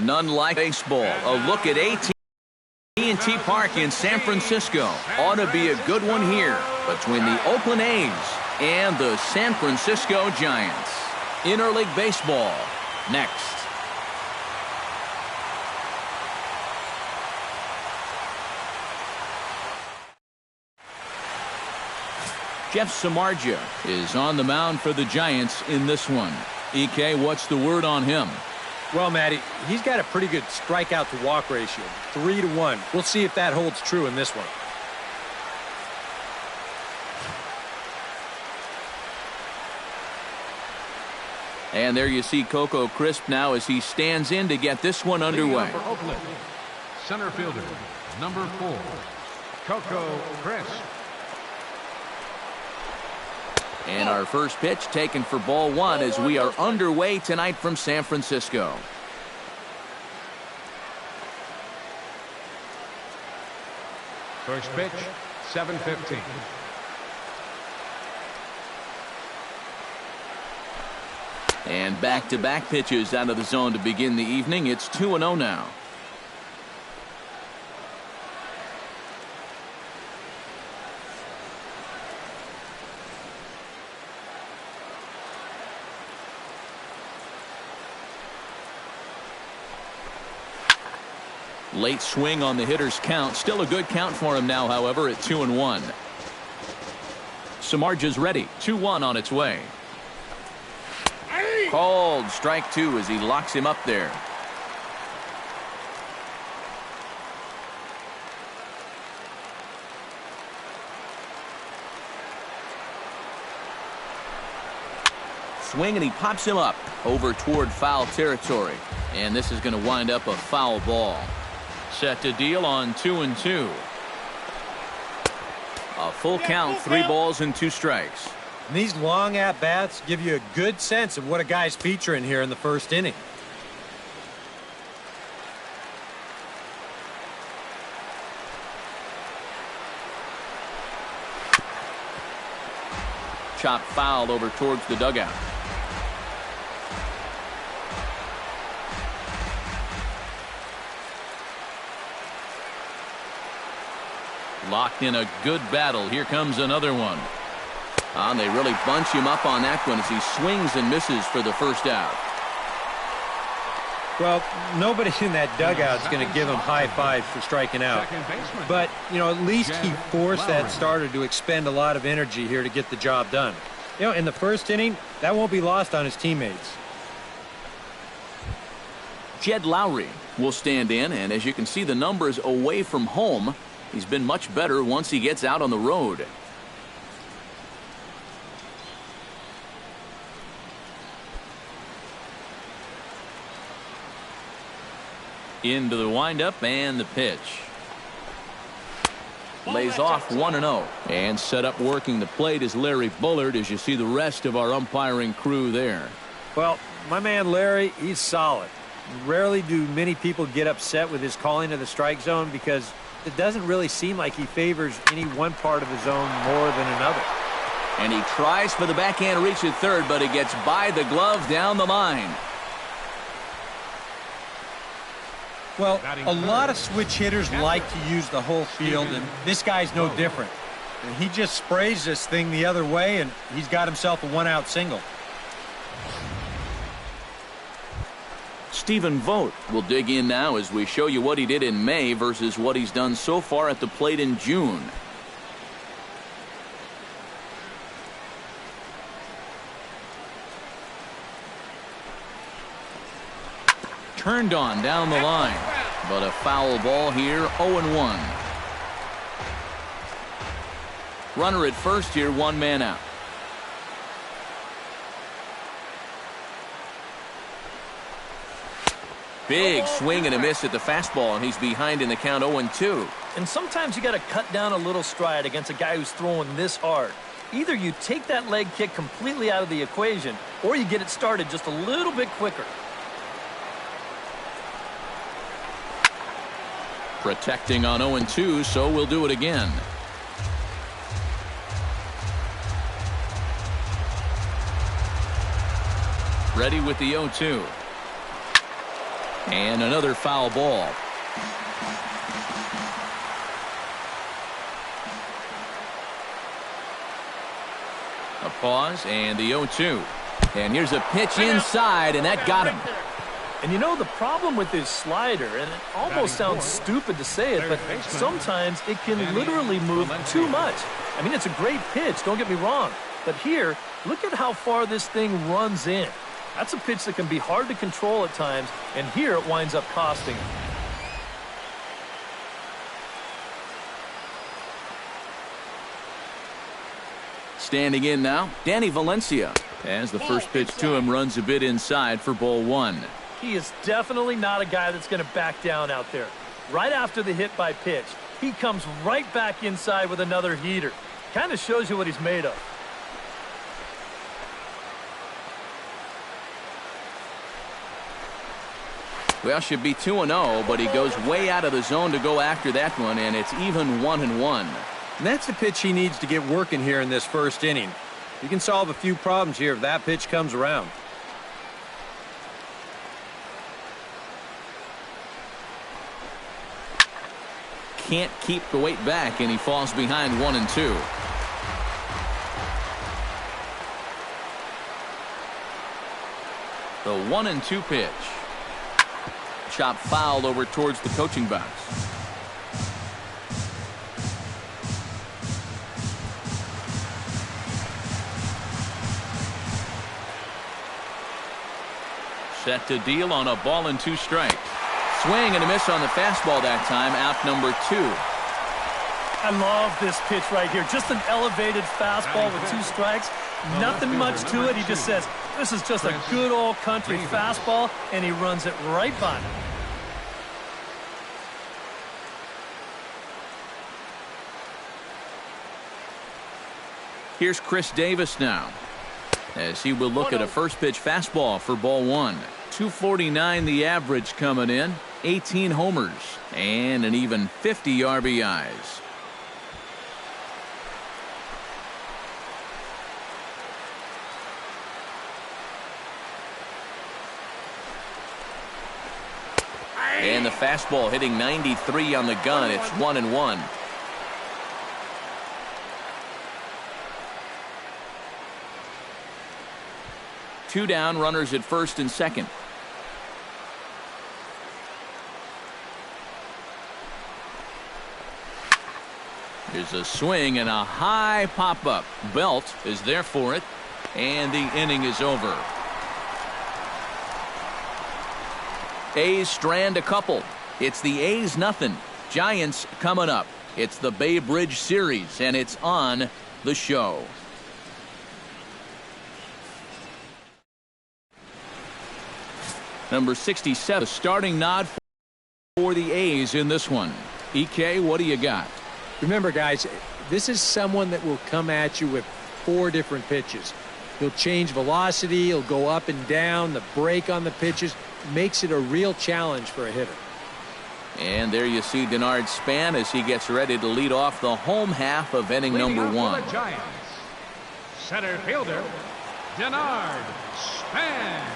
None like baseball. A look at AT&T Park in San Francisco. Ought to be a good one here between the Oakland A's and the San Francisco Giants. Interleague baseball next. Jeff Samardzija is on the mound for the Giants in this one. EK, what's the word on him? Well, Matty, he's got a pretty good strikeout to walk ratio, 3-1. We'll see if that holds true in this one. And there you see Coco Crisp now as he stands in to get this one underway. For Oakland, center fielder, number 4, Coco Crisp. And our first pitch taken for ball 1 as we are underway tonight from San Francisco. First pitch, 7:15. And back-to-back pitches out of the zone to begin the evening. It's 2-0 now. Late swing on the hitter's count. Still a good count for him now, however, at 2-1. Samardzija's ready. 2-1 on its way. Called strike 2 as he locks him up there. Swing and he pops him up over toward foul territory. And this is going to wind up a foul ball. Set to deal on 2-2. A full count, 3 balls and 2 strikes. And these long at-bats give you a good sense of what a guy's featuring here in the first inning. Chop foul over towards the dugout. Locked in a good battle. Here comes another one. And they really bunch him up on that one as he swings and misses for the first out. Well, nobody in that dugout is going to give him high fives for striking out. But, you know, at least he forced that starter to expend a lot of energy here to get the job done. You know, in the first inning, that won't be lost on his teammates. Jed Lowry will stand in, and as you can see the numbers away from home, he's been much better once he gets out on the road. Into the windup and the pitch. Lays off 1-0. And set up working the plate is Larry Bullard as you see the rest of our umpiring crew there. Well, my man Larry, he's solid. Rarely do many people get upset with his calling of the strike zone because it doesn't really seem like he favors any one part of the zone more than another. And he tries for the backhand reach at third, but it gets by the glove down the line. Well, a lot of switch hitters like to use the whole field, and this guy's no different. And he just sprays this thing the other way, and he's got himself a 1-out single. Stephen Vogt will dig in now as we show you what he did in May versus what he's done so far at the plate in June. Turned on down the line, but a foul ball here, 0-1. Runner at first here, 1 man out. Big swing and a miss at the fastball, and he's behind in the count, 0-2. And sometimes you got to cut down a little stride against a guy who's throwing this hard. Either you take that leg kick completely out of the equation, or you get it started just a little bit quicker. Protecting on 0-2, so we'll do it again. Ready with the 0-2. And another foul ball. A pause and the 0-2. And here's a pitch inside, and that got him. And you know, the problem with his slider, and it almost sounds stupid to say it, but sometimes it can literally move too much. I mean, it's a great pitch, don't get me wrong. But here, look at how far this thing runs in. That's a pitch that can be hard to control at times, and here it winds up costing him. Standing in now, Danny Valencia. As the first pitch to him runs a bit inside for ball one. He is definitely not a guy that's going to back down out there. Right after the hit by pitch, he comes right back inside with another heater. Kind of shows you what he's made of. Well, should be 2-0, but he goes way out of the zone to go after that one, and it's even 1-1. And that's the pitch he needs to get working here in this first inning. He can solve a few problems here if that pitch comes around. Can't keep the weight back, and he falls behind 1-2. The 1-2 pitch. Chop foul over towards the coaching box. Set to deal on a ball and 2 strikes. Swing and a miss on the fastball that time, out number 2. I love this pitch right here. Just an elevated fastball with 2 strikes. Nothing much to it. He just says, this is just a good old country fastball, and he runs it right by him. Here's Chris Davis now, as he will look at a first pitch fastball for ball 1. 249 the average coming in, 18 homers, and an even 50 RBIs. And the fastball hitting 93 on the gun. It's 1-1. Two down, runners at first and second. There's a swing and a high pop-up. Belt is there for it, and the inning is over. A's strand a couple. It's the A's nothing. Giants coming up. It's the Bay Bridge Series, and it's on the show. Number 67, starting nod for the A's in this one. EK, what do you got? Remember, guys, this is someone that will come at you with 4 different pitches. He'll change velocity, he'll go up and down, the break on the pitches makes it a real challenge for a hitter. And there you see Denard Span as he gets ready to lead off the home half of inning number 1. Giants, center fielder, Denard Span.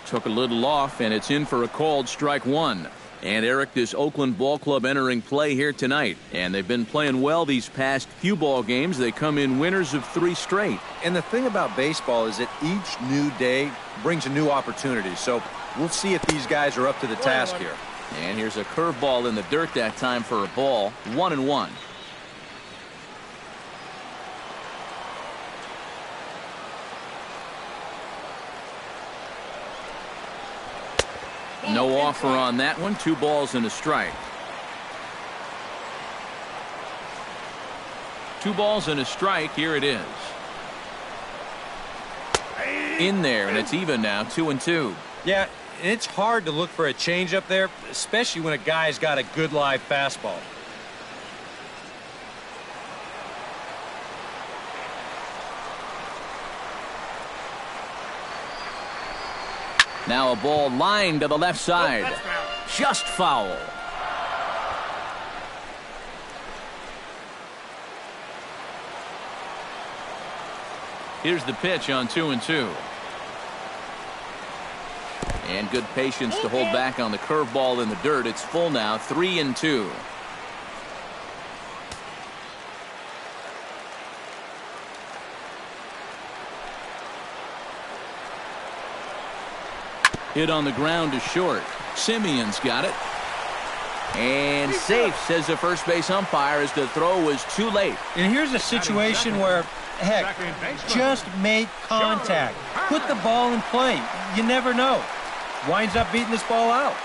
Took a little off, and it's in for a called strike 1. And Eric, this Oakland ball club entering play here tonight. And they've been playing well these past few ball games. They come in winners of 3 straight. And the thing about baseball is that each new day brings a new opportunity. So we'll see if these guys are up to the task here. And here's a curveball in the dirt that time for a ball. 1-1. No offer on that one. 2 balls and a strike. 2 balls and a strike. Here it is. In there, and it's even now, 2-2. Yeah, and it's hard to look for a changeup there, especially when a guy's got a good live fastball. Now a ball lined to the left side. Just foul. Here's the pitch on 2-2. And good patience to hold back on the curveball in the dirt. It's full now, 3-2. Hit on the ground to short. Simeon's got it. And safe, says the first base umpire, as the throw was too late. And here's a situation where, heck, just make contact. Put the ball in play. You never know. Winds up beating this ball out.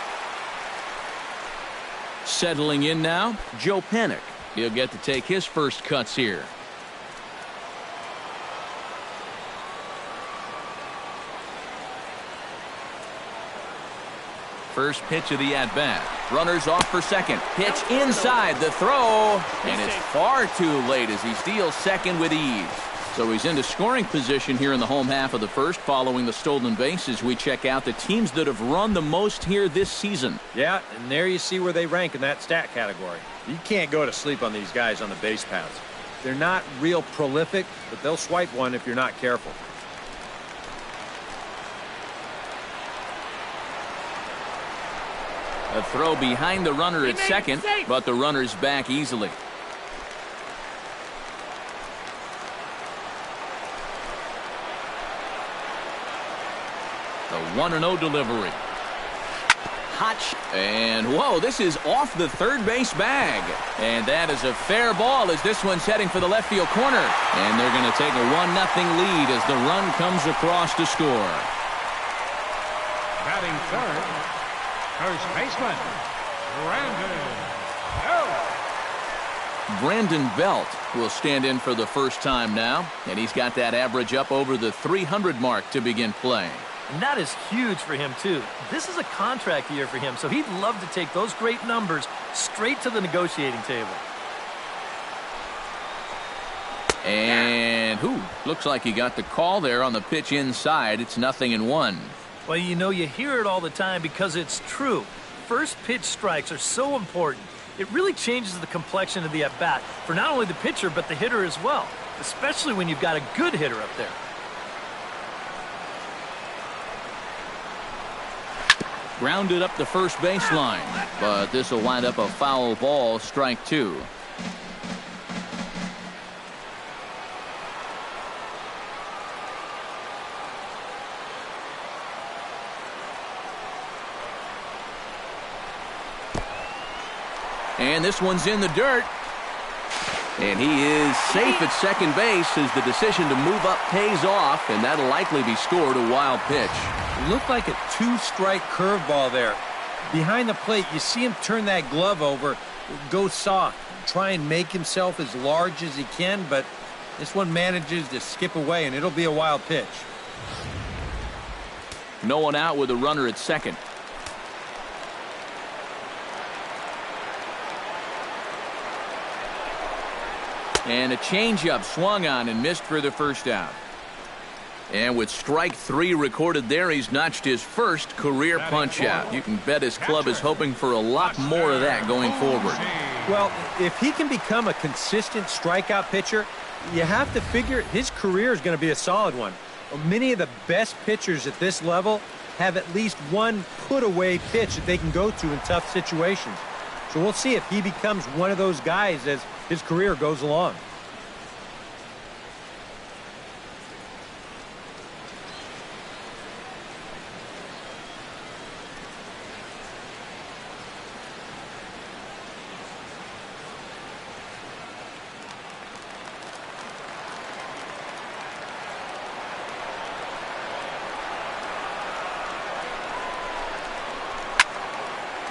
Settling in now, Joe Pennick. He'll get to take his first cuts here. First pitch of the at-bat. Runners off for second. Pitch inside the throw. And it's far too late as he steals second with ease. So he's into scoring position here in the home half of the first following the stolen base as we check out the teams that have run the most here this season. Yeah, and there you see where they rank in that stat category. You can't go to sleep on these guys on the base paths. They're not real prolific, but they'll swipe one if you're not careful. A throw behind the runner at second, but the runner's back easily. The 1-0 delivery. Hot and whoa, this is off the third base bag. And that is a fair ball as this one's heading for the left field corner. And they're going to take a 1-0 lead as the run comes across to score. Batting third, first baseman, Brandon Belt will stand in for the first time now, and he's got that average up over the 300 mark to begin play. And that is huge for him, too. This is a contract year for him, so he'd love to take those great numbers straight to the negotiating table. And looks like he got the call there on the pitch inside. It's 0-1. Well, you know, you hear it all the time because it's true. First pitch strikes are so important. It really changes the complexion of the at-bat for not only the pitcher but the hitter as well, especially when you've got a good hitter up there. Grounded up the first baseline, but this will wind up a foul ball, strike two. And this one's in the dirt. And he is safe at second base as the decision to move up pays off, and that'll likely be scored a wild pitch. Looked like a two-strike curveball there. Behind the plate, you see him turn that glove over, go soft, try and make himself as large as he can, but this one manages to skip away, and it'll be a wild pitch. No one out with a runner at second. And a changeup swung on and missed for the first out. And with strike three recorded there, he's notched his first career punch-out. You can bet his club is hoping for a lot more of that going forward. Well, if he can become a consistent strikeout pitcher, you have to figure his career is going to be a solid one. Many of the best pitchers at this level have at least one put-away pitch that they can go to in tough situations. So we'll see if he becomes one of those guys as his career goes along.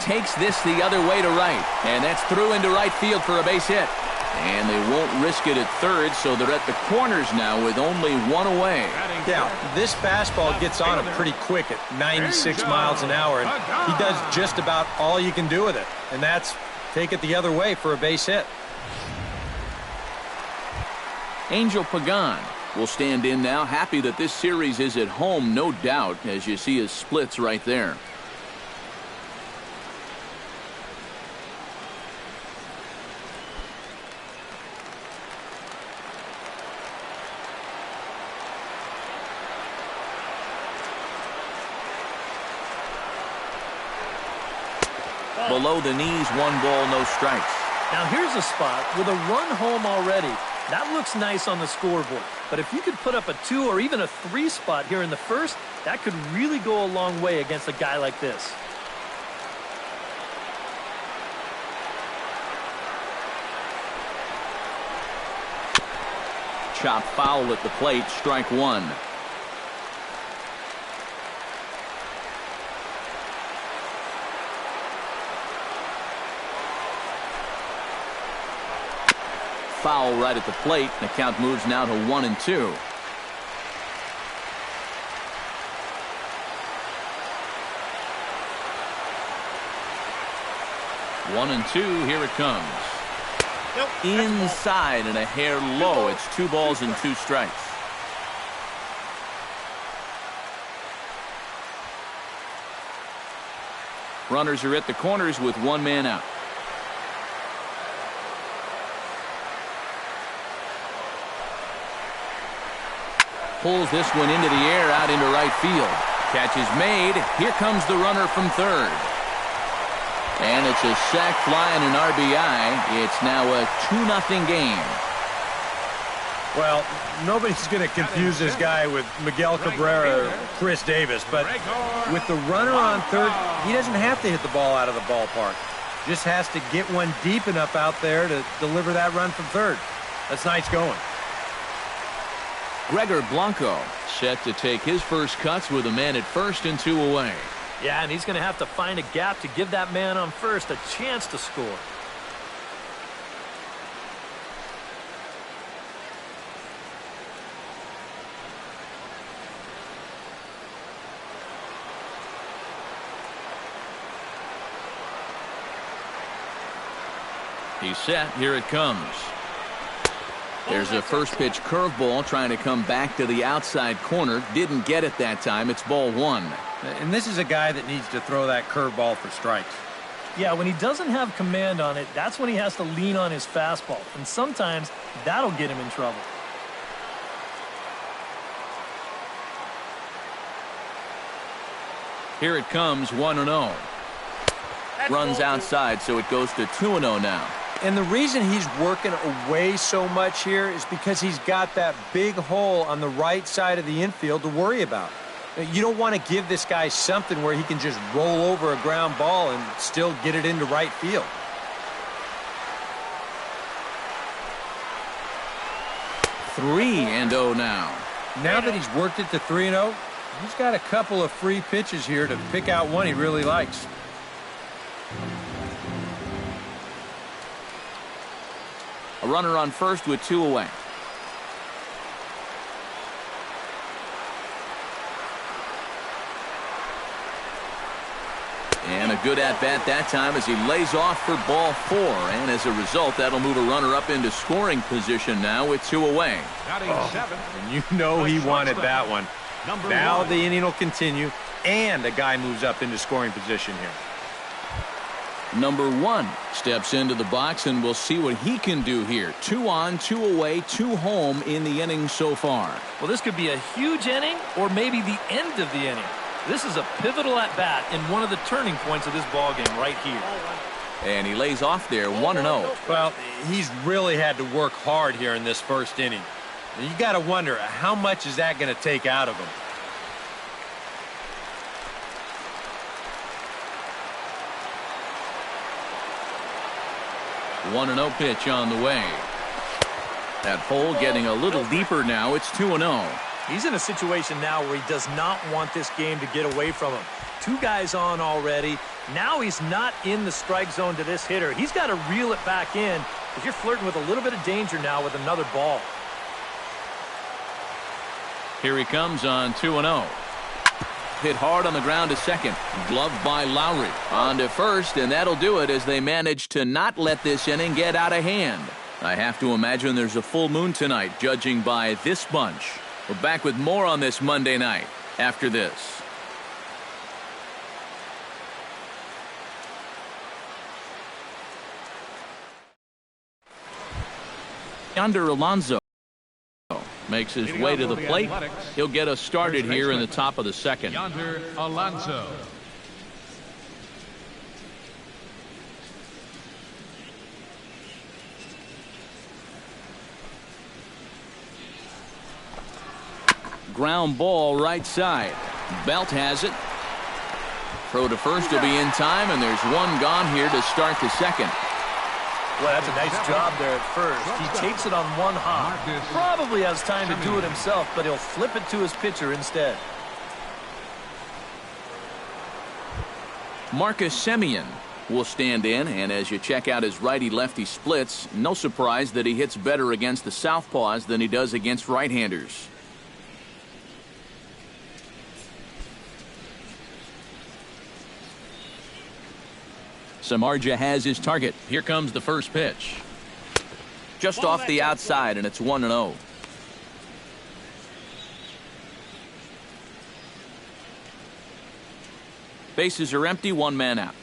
Takes this the other way to right, and that's through into right field for a base hit. And they won't risk it at third, so they're at the corners now with only one away. Yeah, this fastball gets on him pretty quick at 96 miles an hour, and he does just about all you can do with it, and that's take it the other way for a base hit. Angel Pagan will stand in now, happy that this series is at home, no doubt, as you see his splits right there. Below the knees, 1 ball, no strikes. Now here's a spot with a run home already. That looks nice on the scoreboard. But if you could put up a 2 or even a 3 spot here in the first, that could really go a long way against a guy like this. Chop foul at the plate, strike 1. Foul right at the plate. The count moves now to 1-2. One and two, here it comes. Inside and a hair low. It's 2 balls and 2 strikes. Runners are at the corners with 1 man out. Pulls this one into the air out into right field. Catch is made. Here comes the runner from third. And it's a sac fly and an RBI. It's now a 2-0 game. Well, nobody's going to confuse this guy with Miguel Cabrera or Chris Davis, but with the runner on third, he doesn't have to hit the ball out of the ballpark. Just has to get one deep enough out there to deliver that run from third. That's nice going. Gregor Blanco set to take his first cuts with a man at first and 2 away. Yeah, and he's going to have to find a gap to give that man on first a chance to score. He's set. Here it comes. There's a first pitch curveball trying to come back to the outside corner. Didn't get it that time. It's ball 1. And this is a guy that needs to throw that curveball for strikes. Yeah, when he doesn't have command on it, that's when he has to lean on his fastball. And sometimes that'll get him in trouble. Here it comes, 1-0. Runs outside, so it goes to 2-0 now. And the reason he's working away so much here is because he's got that big hole on the right side of the infield to worry about. You don't want to give this guy something where he can just roll over a ground ball and still get it into right field. Three and 0 now. Now that he's worked it to 3-0, he's got a couple of free pitches here to pick out one he really likes. A runner on first with 2 away. And a good at-bat that time as he lays off for ball 4. And as a result, that'll move a runner up into scoring position now with 2 away. And you know he wanted that one. Now the inning will continue, and a guy moves up into scoring position here. Number 1 steps into the box, and we'll see what he can do here. 2 on, 2 away, 2 home in the inning so far. Well, this could be a huge inning or maybe the end of the inning. This is a pivotal at-bat in one of the turning points of this ballgame right here. And he lays off there, 1-0. Well, he's really had to work hard here in this first inning. And you got to wonder, how much is that going to take out of him? One 1-0 pitch on the way. That hole getting a little deeper now. It's 2-0. He's in a situation now where he does not want this game to get away from him. 2 guys on already. Now he's not in the strike zone to this hitter. He's got to reel it back in because you're flirting with a little bit of danger now with another ball. Here he comes on 2-0. Hit hard on the ground to second. Gloved by Lowry. On to first, and that'll do it as they manage to not let this inning get out of hand. I have to imagine there's a full moon tonight, judging by this bunch. We're back with more on this Monday night after this. Yonder Alonso makes his way to the plate. He'll get us started here in the top of the second. Yonder Alonso. Ground ball right side. Belt has it. Throw to first will be in time, and there's one gone here to start the second. Well, that's a nice job there at first. He takes it on one hop. Probably has time to do it himself, but he'll flip it to his pitcher instead. Marcus Semien will stand in, and as you check out his righty-lefty splits, no surprise that he hits better against the southpaws than he does against right-handers. Samardzija has his target. Here comes the first pitch. Just off the outside, and it's 1-0. Bases are empty, one man out.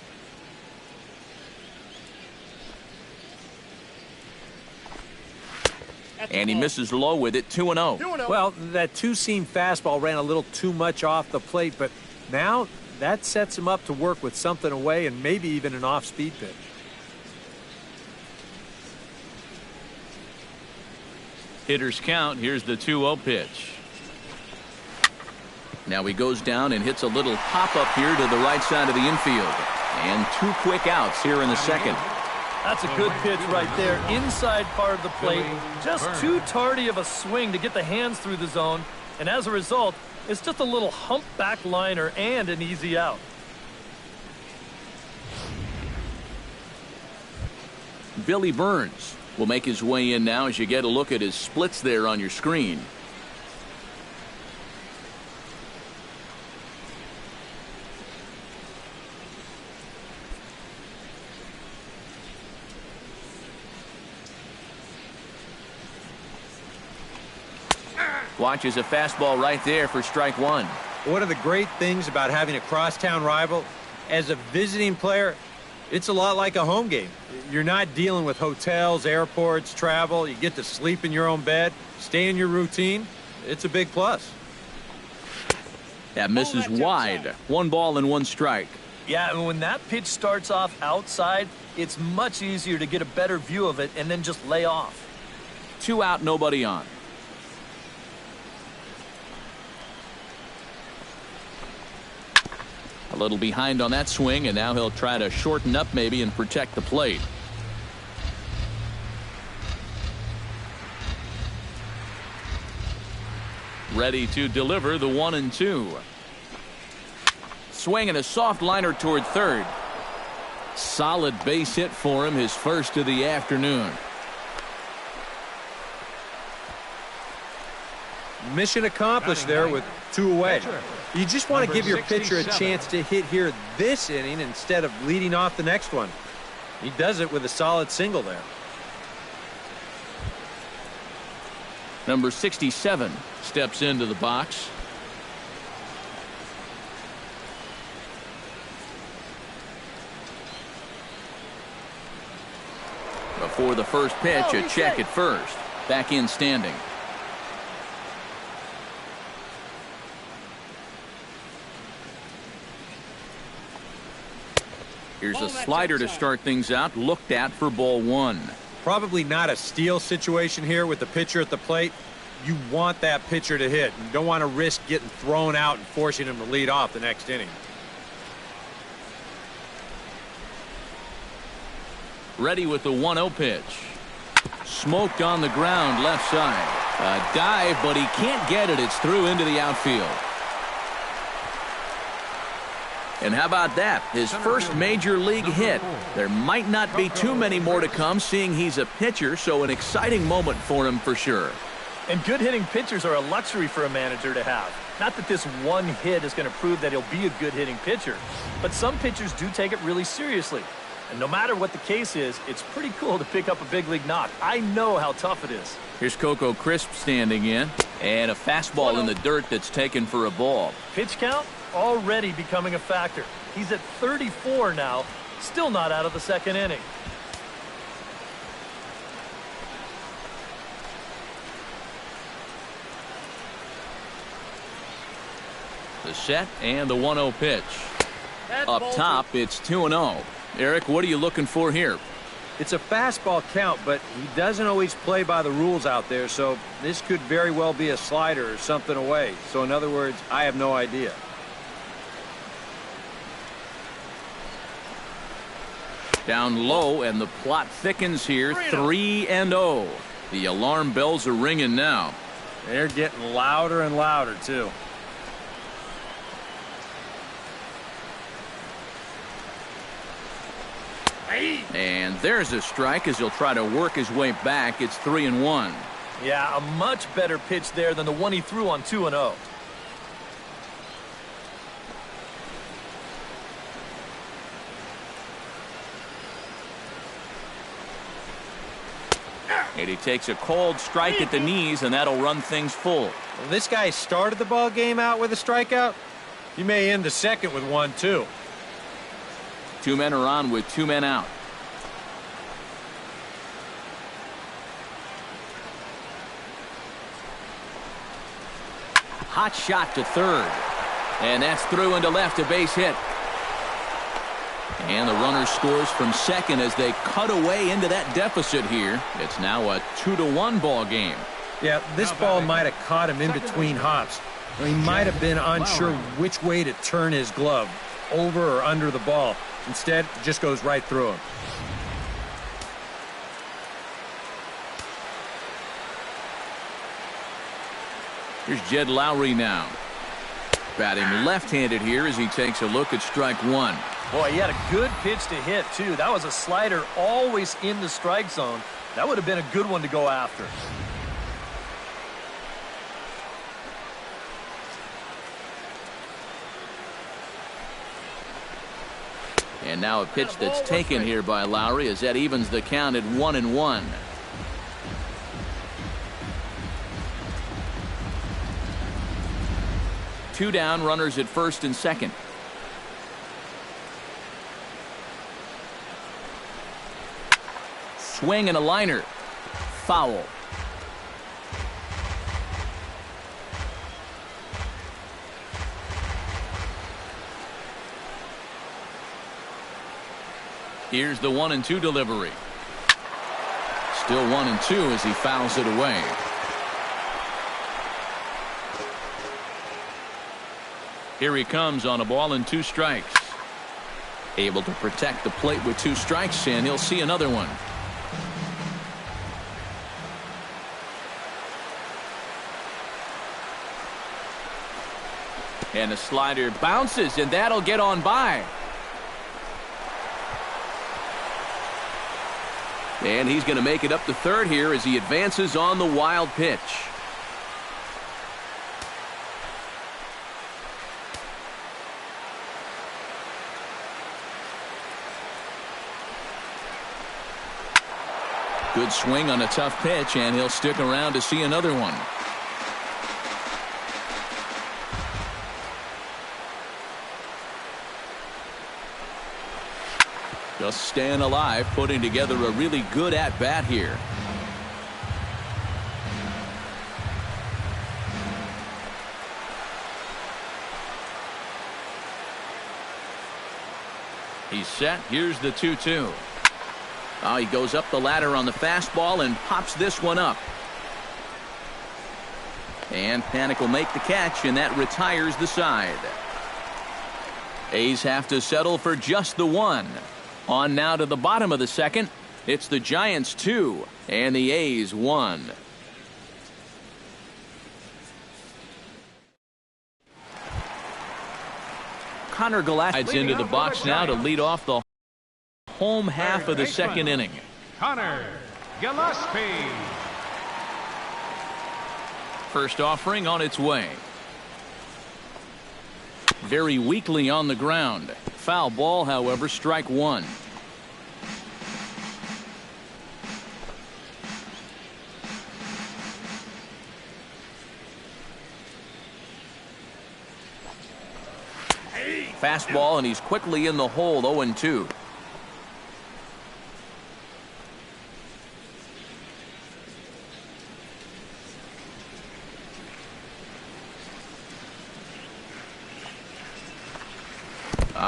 And he misses low with it, 2-0. Well, that two-seam fastball ran a little too much off the plate, but now that sets him up to work with something away and maybe even an off-speed pitch. Hitters count. Here's the 2-0 pitch. Now he goes down and hits a little pop-up here to the right side of the infield. And 2 quick outs here in the second. That's a good pitch right there. Inside part of the plate. Just too tardy of a swing to get the hands through the zone. And as a result, it's just a little humpback liner and an easy out. Billy Burns will make his way in now as you get a look at his splits there on your screen. Watches a fastball right there for strike one. One of the great things about having a crosstown rival, as a visiting player, it's a lot like a home game. You're not dealing with hotels, airports, travel. You get to sleep in your own bed, stay in your routine. It's a big plus. That misses wide. 1 ball and 1 strike. Yeah, and when that pitch starts off outside, it's much easier to get a better view of it and then just lay off. 2 out, nobody on. A little behind on that swing, and now he'll try to shorten up maybe and protect the plate. Ready to deliver the 1-2. Swing and a soft liner toward third. Solid base hit for him, his first of the afternoon. Mission accomplished there with 2 away. You just want to give your pitcher a chance to hit here this inning instead of leading off the next one. He does it with a solid single there. Number 67 steps into the box. Before the first pitch, a check at first. Back in standing. Here's a slider to start things out, looked at for ball 1. Probably not a steal situation here with the pitcher at the plate. You want that pitcher to hit. You don't want to risk getting thrown out and forcing him to lead off the next inning. Ready with the 1-0 pitch. Smoked on the ground left side. A dive, but he can't get it. It's through into the outfield. And how about that? His first major league hit. There might not be too many more to come, seeing he's a pitcher, so an exciting moment for him for sure. And good hitting pitchers are a luxury for a manager to have. Not that this one hit is going to prove that he'll be a good hitting pitcher, but some pitchers do take it really seriously. And no matter what the case is, it's pretty cool to pick up a big league knock. I know how tough it is. Here's Coco Crisp standing in, and a fastball in the dirt that's taken for a ball. Pitch count already becoming a factor. He's at 34 now, still not out of the second inning. The set and the 1-0 pitch. Up top, it's 2-0. Eric, what are you looking for here? It's a fastball count, but he doesn't always play by the rules out there, so this could very well be a slider or something away. So in other words, I have no idea. Down low, and the plot thickens here. 3-0. The alarm bells are ringing now. They're getting louder and louder, too. And there's a strike as he'll try to work his way back. It's 3-1. Yeah, a much better pitch there than the one he threw on 2-0. And he takes a cold strike at the knees, and that'll run things full. Well, this guy started the ball game out with a strikeout. He may end the second with one, too. 2 men are on with 2 men out. Hot shot to third. And that's through into left, a base hit. And the runner scores from second as they cut away into that deficit here. It's now a 2-1 ball game. Yeah, this ball might have caught him in between hops. He might have been unsure which way to turn his glove, over or under the ball. Instead, it just goes right through him. Here's Jed Lowry now. Batting left-handed here as he takes a look at strike one. Boy, he had a good pitch to hit, too. That was a slider always in the strike zone. That would have been a good one to go after. And now a pitch that's taken here by Lowry as that evens the count at 1-1. Two down, runners at first and second. Swing and a liner. Foul. Here's the 1-2 delivery. Still 1-2 as he fouls it away. Here he comes on a ball and 2 strikes. Able to protect the plate with 2 strikes, and he'll see another one. And a slider bounces, and that'll get on by. And he's going to make it up to third here as he advances on the wild pitch. Good swing on a tough pitch, and he'll stick around to see another one. Just staying alive, putting together a really good at-bat here. He's set. Here's the 2-2. Oh, he goes up the ladder on the fastball and pops this one up. And Panic will make the catch, and that retires the side. A's have to settle for just the one. On now to the bottom of the second. It's the Giants 2 and the A's 1. Connor Gillespie's into the box now to lead off the home half of the second inning. Connor Gillespie. First offering on its way. Very weakly on the ground. Foul ball, however, strike one. Fastball, and he's quickly in the hole, 0-2.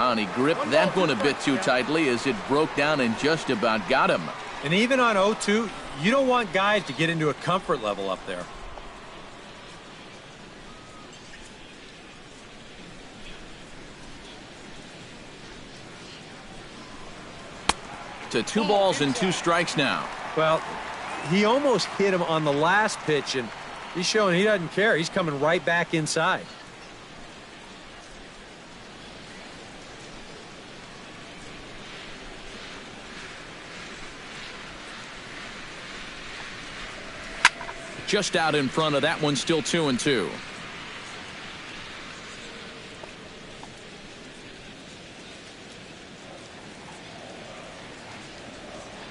And he gripped that one a bit too tightly as it broke down and just about got him. And even on 0-2, you don't want guys to get into a comfort level up there. To 2 balls and 2 strikes now. Well, he almost hit him on the last pitch, and he's showing he doesn't care. He's coming right back inside. Just out in front of that one, still 2-2.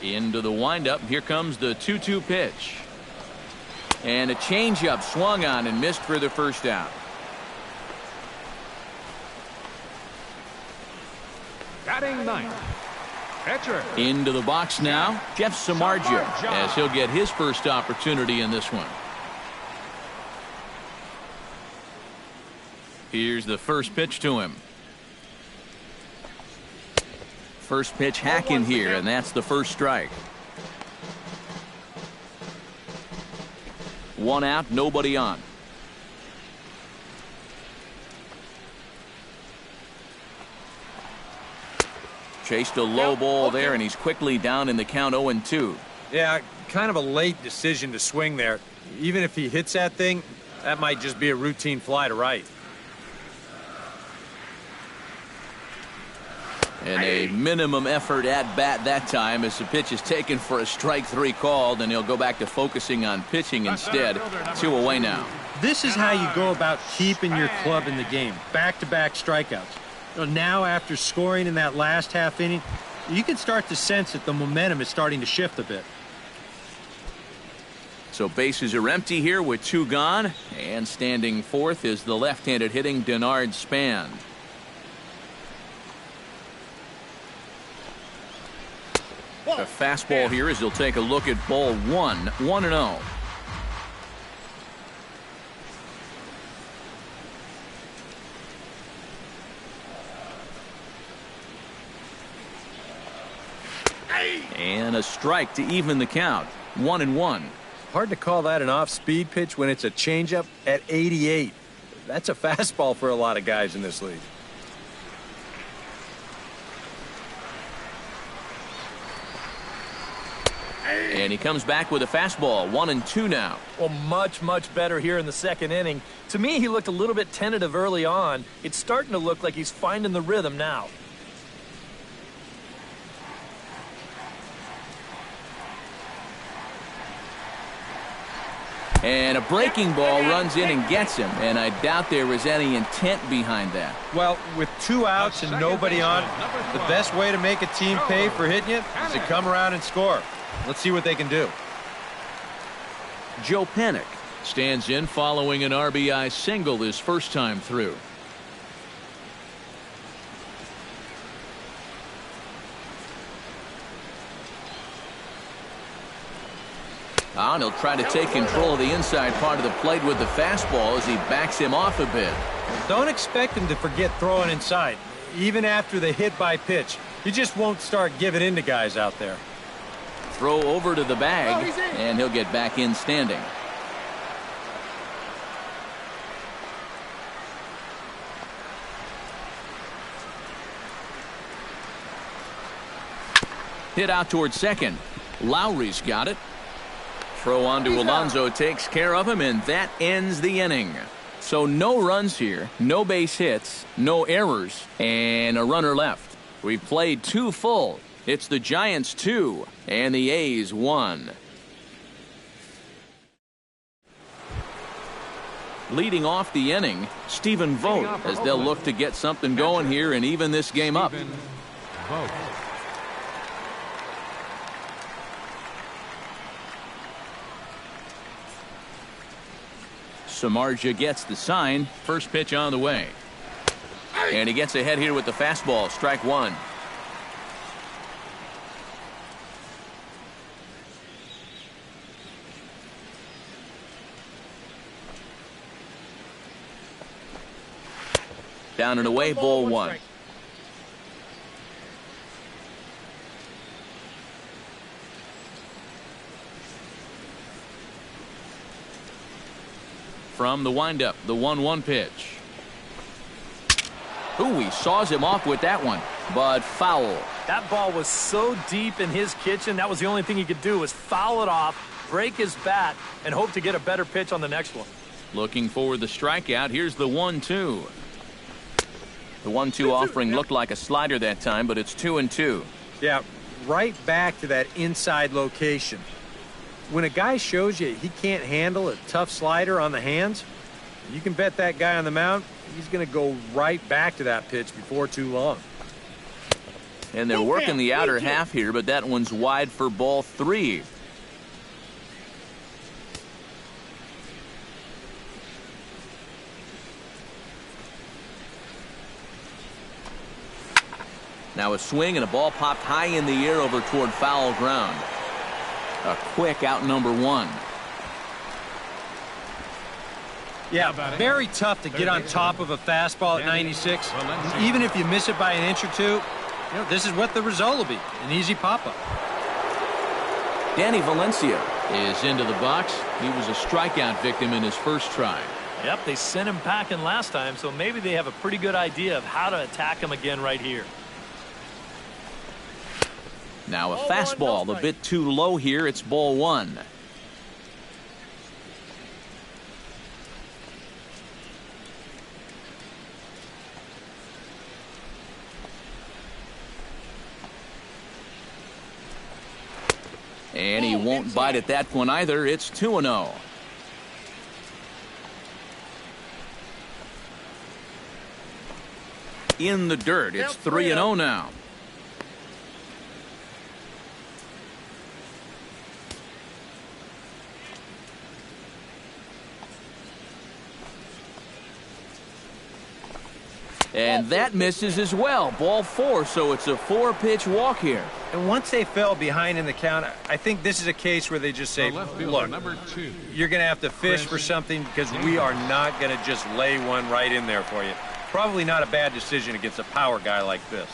Into the windup. Here comes the 2-2 pitch. And a changeup swung on and missed for the first out. Batting ninth, pitcher. Into the box now, Jeff Samardzija, as he'll get his first opportunity in this one. Here's the first pitch to him. First pitch hacking here, and that's the first strike. 1 out, nobody on. Chased a low ball there, and he's quickly down in the count 0-2. Yeah, kind of a late decision to swing there. Even if he hits that thing, that might just be a routine fly to right. And a minimum effort at bat that time as the pitch is taken for a strike 3 called, and he'll go back to focusing on pitching instead. 2 away now. This is how you go about keeping your club in the game. Back-to-back strikeouts. Now after scoring in that last half inning, you can start to sense that the momentum is starting to shift a bit. So bases are empty here with 2 gone, and standing fourth is the left-handed hitting Denard Span. A fastball here as he'll take a look at ball 1, 1-0. And a strike to even the count. 1-1. Hard to call that an off-speed pitch when it's a changeup at 88. That's a fastball for a lot of guys in this league. And he comes back with a fastball. 1-2 now. Well, much better here in the second inning. To me, he looked a little bit tentative early on. It's starting to look like he's finding the rhythm now. And a breaking ball runs in and gets him. And I doubt there was any intent behind that. Well, with 2 outs and nobody on, the best way to make a team pay for hitting it is to come around and score. Let's see what they can do. Joe Panik stands in following an RBI single his first time through. And he'll try to take control of the inside part of the plate with the fastball as he backs him off a bit. Don't expect him to forget throwing inside. Even after the hit by pitch, he just won't start giving in to guys out there. Throw over to the bag, and he'll get back in standing. Hit out towards second. Lowry's got it. Throw on to Alonso takes care of him, and that ends the inning. So no runs here, no base hits, no errors, and a runner left. We've played 2 full. It's the Giants 2 and the A's 1. Leading off the inning, Stephen Vogt, as they'll look to get something going here and even this game up. Samardzija gets the sign. First pitch on the way. And he gets ahead here with the fastball. Strike 1. Down and away, ball 1. from the windup, the 1-1 pitch. Ooh, he saws him off with that one, but foul. That ball was so deep in his kitchen, that was the only thing he could do was foul it off, break his bat, and hope to get a better pitch on the next one. Looking for the strikeout. Here's the 1-2. The 1-2 offering looked like a slider that time, but it's 2-2. Yeah, right back to that inside location. When a guy shows you he can't handle a tough slider on the hands, you can bet that guy on the mound, he's going to go right back to that pitch before too long. And they're working the outer half here, but that one's wide for ball 3. Now a swing and a ball popped high in the air over toward foul ground. A quick out number 1. Yeah, very tough to get on top of a fastball at 96. Even if you miss it by an inch or two, this is what the result will be, an easy pop-up. Danny Valencia is into the box. He was a strikeout victim in his first try. Yep, they sent him packing last time, so maybe they have a pretty good idea of how to attack him again right here. Now a fastball, a bit too low here. It's ball 1. And he won't bite at that one either. It's 2-0. In the dirt. It's 3-0 now. And that misses as well. Ball 4, so it's a 4-pitch walk here. And once they fell behind in the count, I think this is a case where they just say, look, you're going to have to fish for something because we are not going to just lay one right in there for you. Probably not a bad decision against a power guy like this.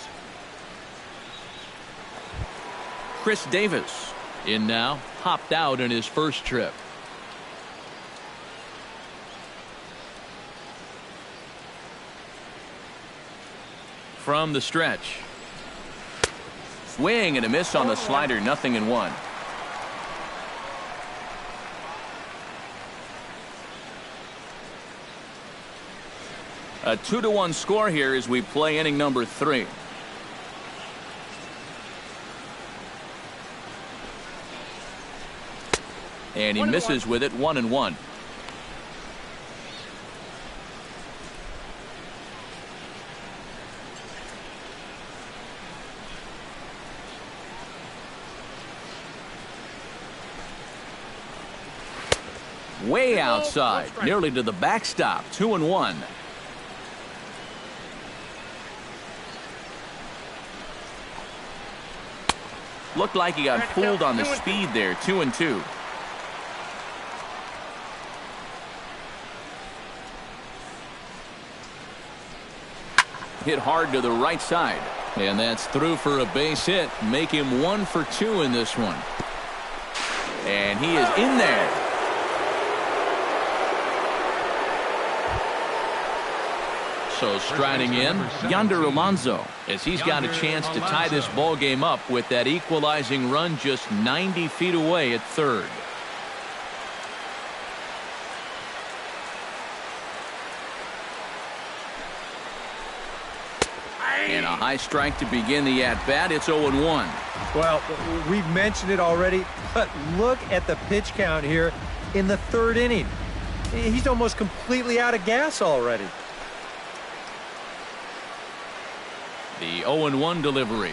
Chris Davis in now, popped out in his first trip. From the stretch. Swing and a miss on the slider, 0-1. A 2-1 score here as we play inning number 3. And he misses with it, 1-1. Way outside, nearly to the backstop, 2-1. Looked like he got fooled on the speed there, 2-2. Hit hard to the right side, and that's through for a base hit. Make him 1 for 2 in this one. And he is in there. So striding in, Yonder Alonso, as he's got a chance to tie this ball game up with that equalizing run just 90 feet away at third. And a high strike to begin the at-bat. It's 0-1. Well, we've mentioned it already, but look at the pitch count here in the third inning. He's almost completely out of gas already. The 0-1 delivery.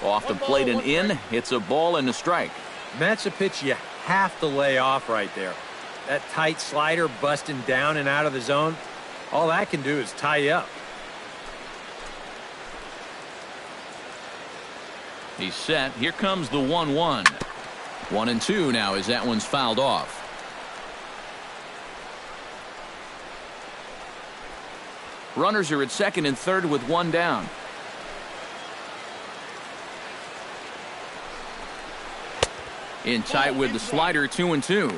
Off the plate and in. It's a ball and a strike. And that's a pitch you have to lay off right there. That tight slider busting down and out of the zone, all that can do is tie you up. He's set. Here comes the 1-1. 1-2 now as that one's fouled off. Runners are at second and third with one down. In tight with the slider, 2-2.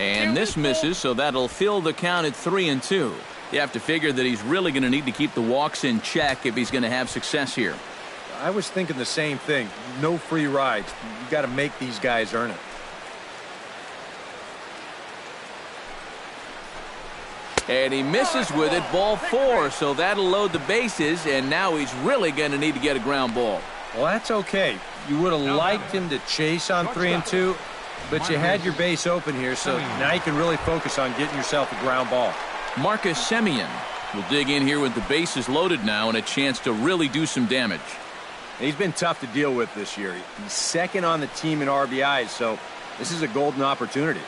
And this misses, so that'll fill the count at 3-2. You have to figure that he's really going to need to keep the walks in check if he's going to have success here. I was thinking the same thing. No free rides. You got to make these guys earn it. And he misses with it, ball 4, so that'll load the bases, and now he's really going to need to get a ground ball. Well, that's okay. You would have liked him to chase on 3-2, but you had your base open here, so now you can really focus on getting yourself a ground ball. Marcus Semien will dig in here with the bases loaded now and a chance to really do some damage. He's been tough to deal with this year. He's second on the team in RBIs, so this is a golden opportunity.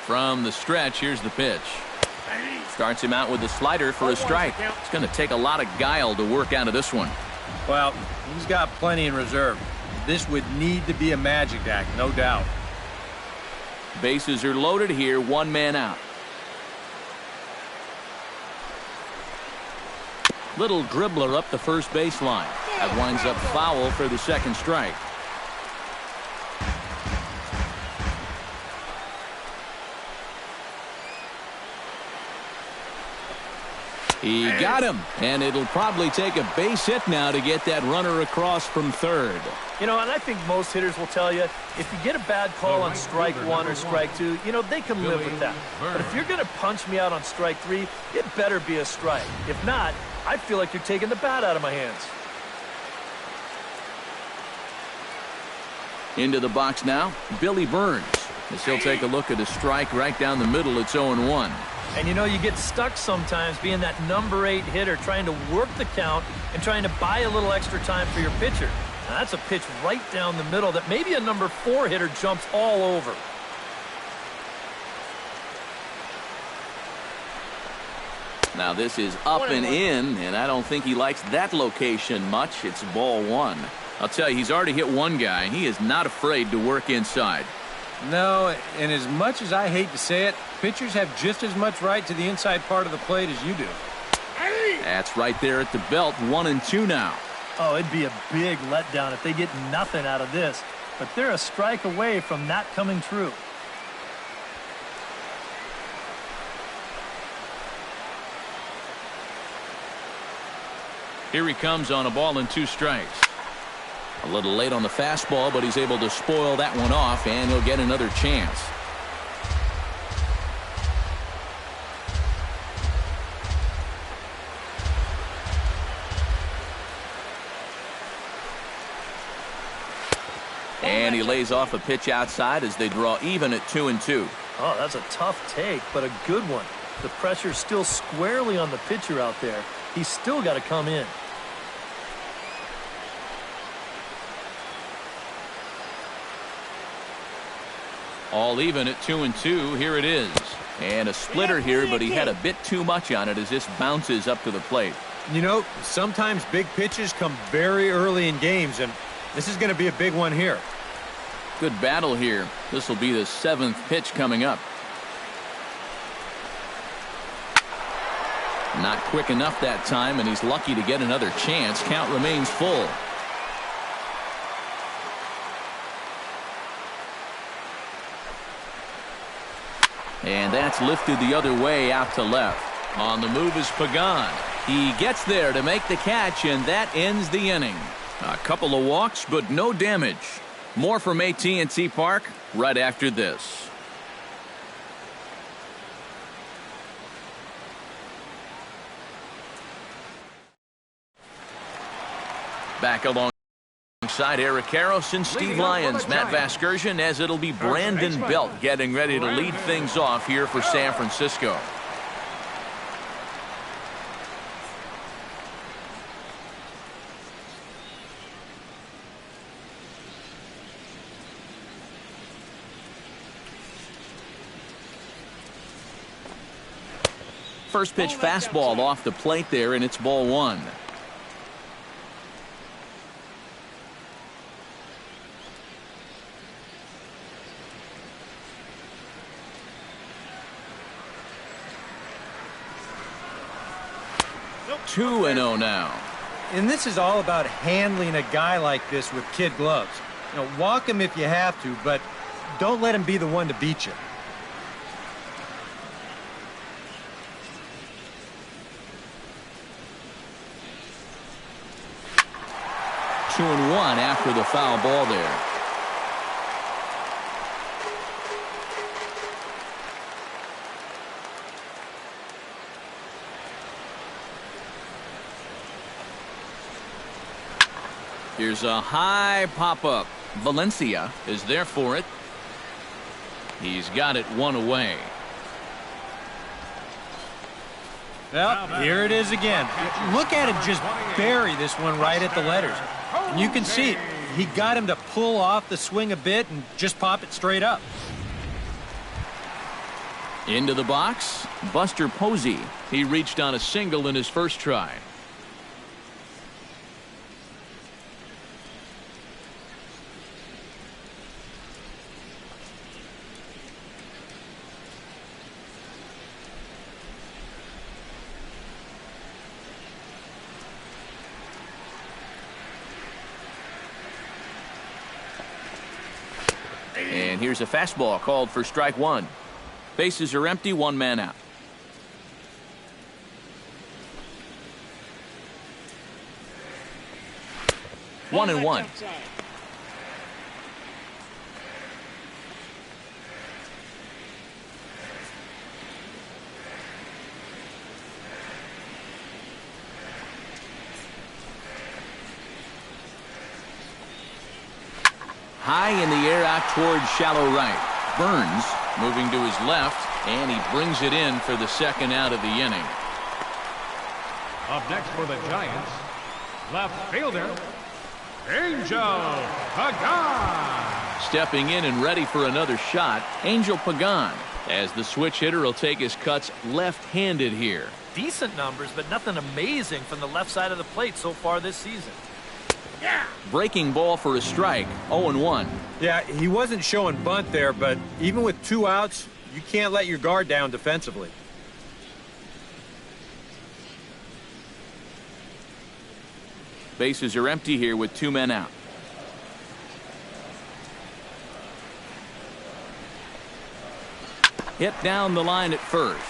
From the stretch, here's the pitch. Starts him out with a slider for a strike. It's going to take a lot of guile to work out of this one. Well, he's got plenty in reserve. This would need to be a magic act, no doubt. Bases are loaded here, one man out. Little dribbler up the first baseline. That winds up foul for the second strike. He got him, and it'll probably take a base hit now to get that runner across from third. You know, and I think most hitters will tell you, if you get a bad call on strike 1 or strike 2, you know, they can live with that. But if you're going to punch me out on strike 3, it better be a strike. If not, I feel like you're taking the bat out of my hands. Into the box now, Billy Burns. As he'll take a look at a strike right down the middle. It's 0-1. And, you know, you get stuck sometimes being that number 8 hitter, trying to work the count and trying to buy a little extra time for your pitcher. Now, that's a pitch right down the middle that maybe a number 4 hitter jumps all over. Now this is up and in, and I don't think he likes that location much. It's ball 1. I'll tell you, he's already hit one guy, and he is not afraid to work inside. No, and as much as I hate to say it, pitchers have just as much right to the inside part of the plate as you do. That's right there at the belt, 1-2 now. Oh, it'd be a big letdown if they get nothing out of this. But they're a strike away from that coming true. Here he comes on a ball and 2 strikes. A little late on the fastball, but he's able to spoil that one off, and he'll get another chance. And he lays off a pitch outside as they draw even at 2-2. Oh, that's a tough take, but a good one. The pressure's still squarely on the pitcher out there. He's still got to come in. All even at 2-2. Here it is. And a splitter here, but he had a bit too much on it as this bounces up to the plate. You know, sometimes big pitches come very early in games, and this is going to be a big one here. Good battle here. This will be the 7th pitch coming up. Not quick enough that time, and he's lucky to get another chance. Count remains full. And that's lifted the other way out to left. On the move is Pagan. He gets there to make the catch, and that ends the inning. A couple of walks, but no damage. More from AT&T Park right after this. Back alongside Eric Harrelson, Steve Lyons, Matt Vasgersian, as it'll be Brandon Belt getting ready to lead things off here for San Francisco. First pitch fastball off the plate there, and it's ball 1. 2-0 now. And this is all about handling a guy like this with kid gloves. You know, walk him if you have to, but don't let him be the one to beat you. 2-1 after the foul ball there. Here's a high pop-up. Valencia is there for it. He's got it one away. Well, here it is again. Look at him just bury this one right at the letters. And you can see it. He got him to pull off the swing a bit and just pop it straight up. Into the box, Buster Posey. He reached on a single in his first try. And here's a fastball called for strike one. Bases are empty, one man out. One and one. High in the air out towards shallow right. Burns moving to his left, and he brings it in for the second out of the inning. Up next for the Giants, left fielder, Angel Pagan. Stepping in and ready for another shot, Angel Pagan, as the switch hitter will take his cuts left-handed here. Decent numbers, but nothing amazing from the left side of the plate so far this season. Breaking ball for a strike, 0-1. Yeah, he wasn't showing bunt there, but even with 2 outs, you can't let your guard down defensively. Bases are empty here with 2 men out. Hit down the line at first.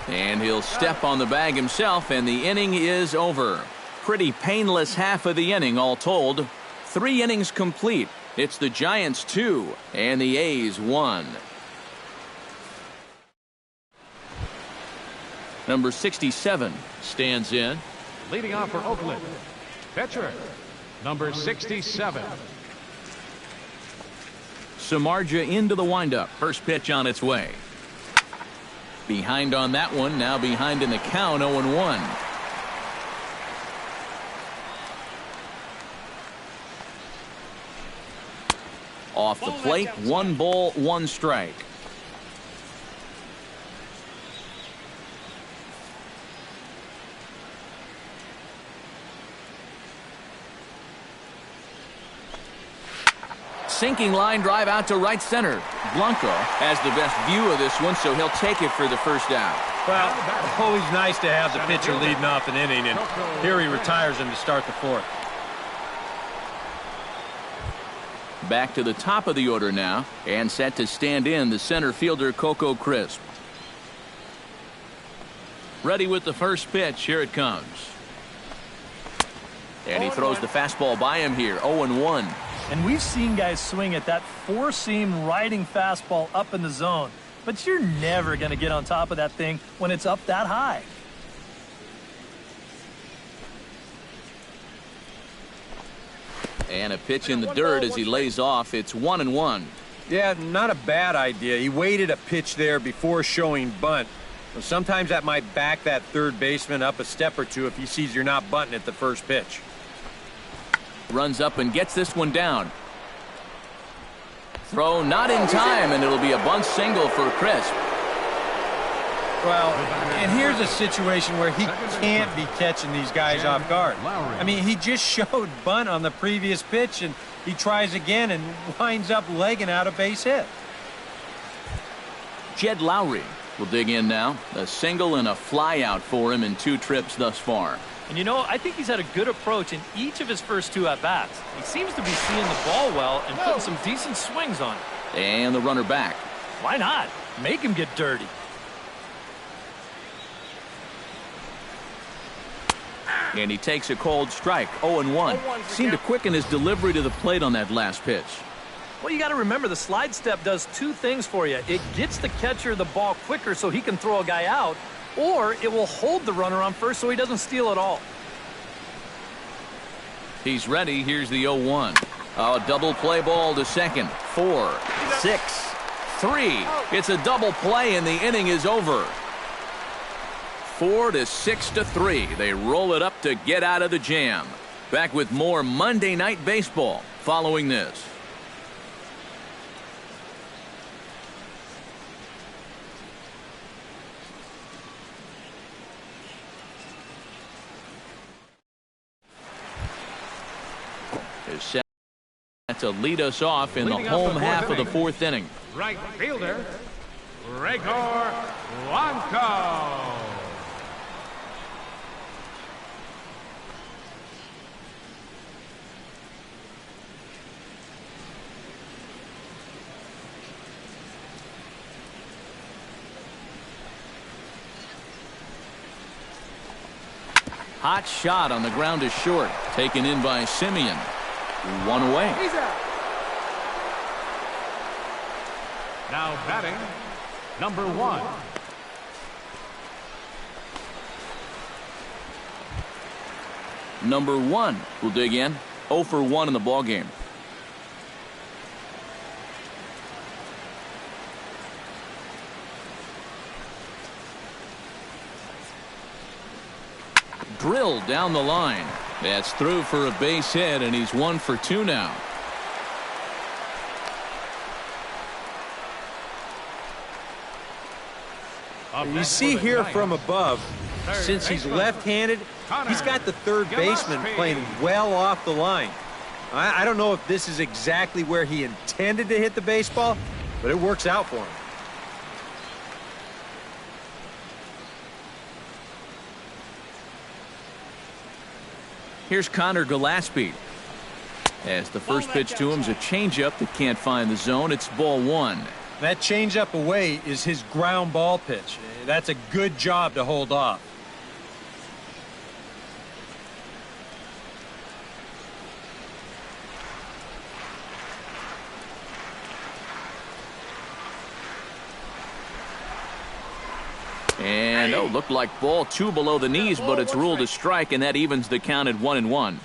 And he'll step on the bag himself, and the inning is over. Pretty painless half of the inning all told. 3 innings complete. It's the Giants 2 and the A's 1. Number 67 stands in. Leading off for Oakland, pitcher, number 67. Samardzija into the windup. First pitch on its way. Behind on that one, now behind in the count, 0-1. Off the plate, 1 ball, 1 strike. Sinking line drive out to right center. Blanco has the best view of this one, so he'll take it for the first out. Well, always nice to have the pitcher leading off an inning, and here he retires him to start the 4th. Back to the top of the order now, and set to stand in the center fielder Coco Crisp. Ready with the first pitch. Here it comes. And he throws the fastball by him here, 0-1. And we've seen guys swing at that 4-seam riding fastball up in the zone. But you're never going to get on top of that thing when it's up that high. And a pitch in the dirt as he lays off. It's 1-1. Yeah, not a bad idea. He waited a pitch there before showing bunt. So sometimes that might back that third baseman up a step or two if he sees you're not bunting at the first pitch. Runs up and gets this one down. Throw not in time, and it'll be a bunt single for Crisp. Well, and here's a situation where he can't be catching these guys off guard. I mean, he just showed bunt on the previous pitch, and he tries again and winds up legging out a base hit. Jed Lowry will dig in now. A single and a fly out for him in 2 trips thus far. And you know, I think he's had a good approach in each of his first 2 at-bats. He seems to be seeing the ball well and putting some decent swings on it. And the runner back. Why not? Make him get dirty. And he takes a cold strike, 0-1. Seemed to quicken his delivery to the plate on that last pitch. Well, you got to remember the slide step does 2 things for you. It gets the catcher the ball quicker so he can throw a guy out, or it will hold the runner on first so he doesn't steal at all. He's ready. Here's the 0-1. A double play ball to second. 4, 6, 3. It's a double play, and the inning is over. 4 to 6 to 3. They roll it up to get out of the jam. Back with more Monday Night Baseball following this. Is set to lead us off in the home half of the 4th inning. Right fielder, Gregor Blanco. Hot shot on the ground is short. Taken in by Simeon. 1 away. He's out. Now batting, number 1. Number 1 will dig in. 0 for 1 in the ballgame. Drilled down the line. That's through for a base hit, and he's 1 for 2 now. You see here from above, since he's left-handed, he's got the third baseman playing well off the line. I don't know if this is exactly where he intended to hit the baseball, but it works out for him. Here's Connor Gillespie. As the first pitch to him is a changeup that can't find the zone. It's ball 1. That changeup away is his ground ball pitch. That's a good job to hold off. And, looked like ball 2 below the knees, but it's ruled a strike, and that evens the count at 1-1.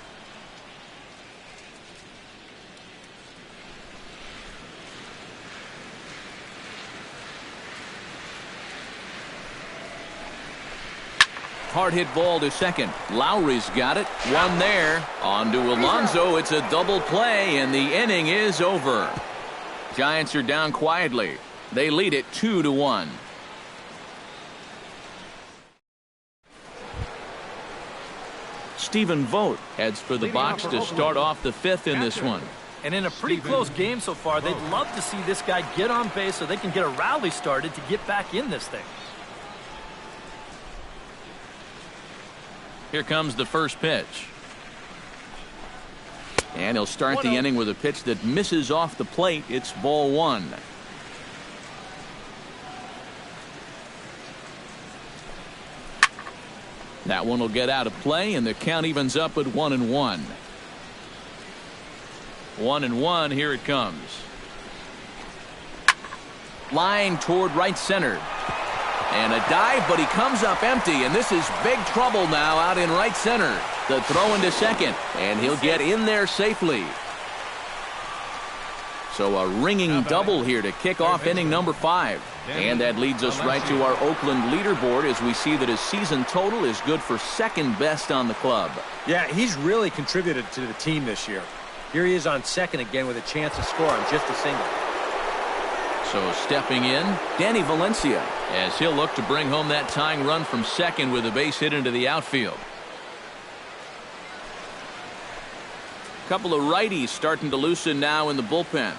Hard hit ball to second. Lowry's got it. 1 there. On to Alonso. It's a double play, and the inning is over. Giants are down quietly. They lead it 2-1. Stephen Vogt heads for the box to start off the 5th in this one. And in a pretty close game so far, they'd love to see this guy get on base so they can get a rally started to get back in this thing. Here comes the first pitch. And he'll start the inning with a pitch that misses off the plate. It's ball 1. That one will get out of play, and the count evens up at 1-1. 1-1, here it comes. Line toward right center. And a dive, but he comes up empty, and this is big trouble now out in right center. The throw into second, and he'll get in there safely. So a ringing double here to kick off inning number 5. And that leads us right to our Oakland leaderboard as we see that his season total is good for 2nd best on the club. Yeah, he's really contributed to the team this year. Here he is on second again with a chance to score on just a single. So stepping in, Danny Valencia, as he'll look to bring home that tying run from second with a base hit into the outfield. Couple of righties starting to loosen now in the bullpen.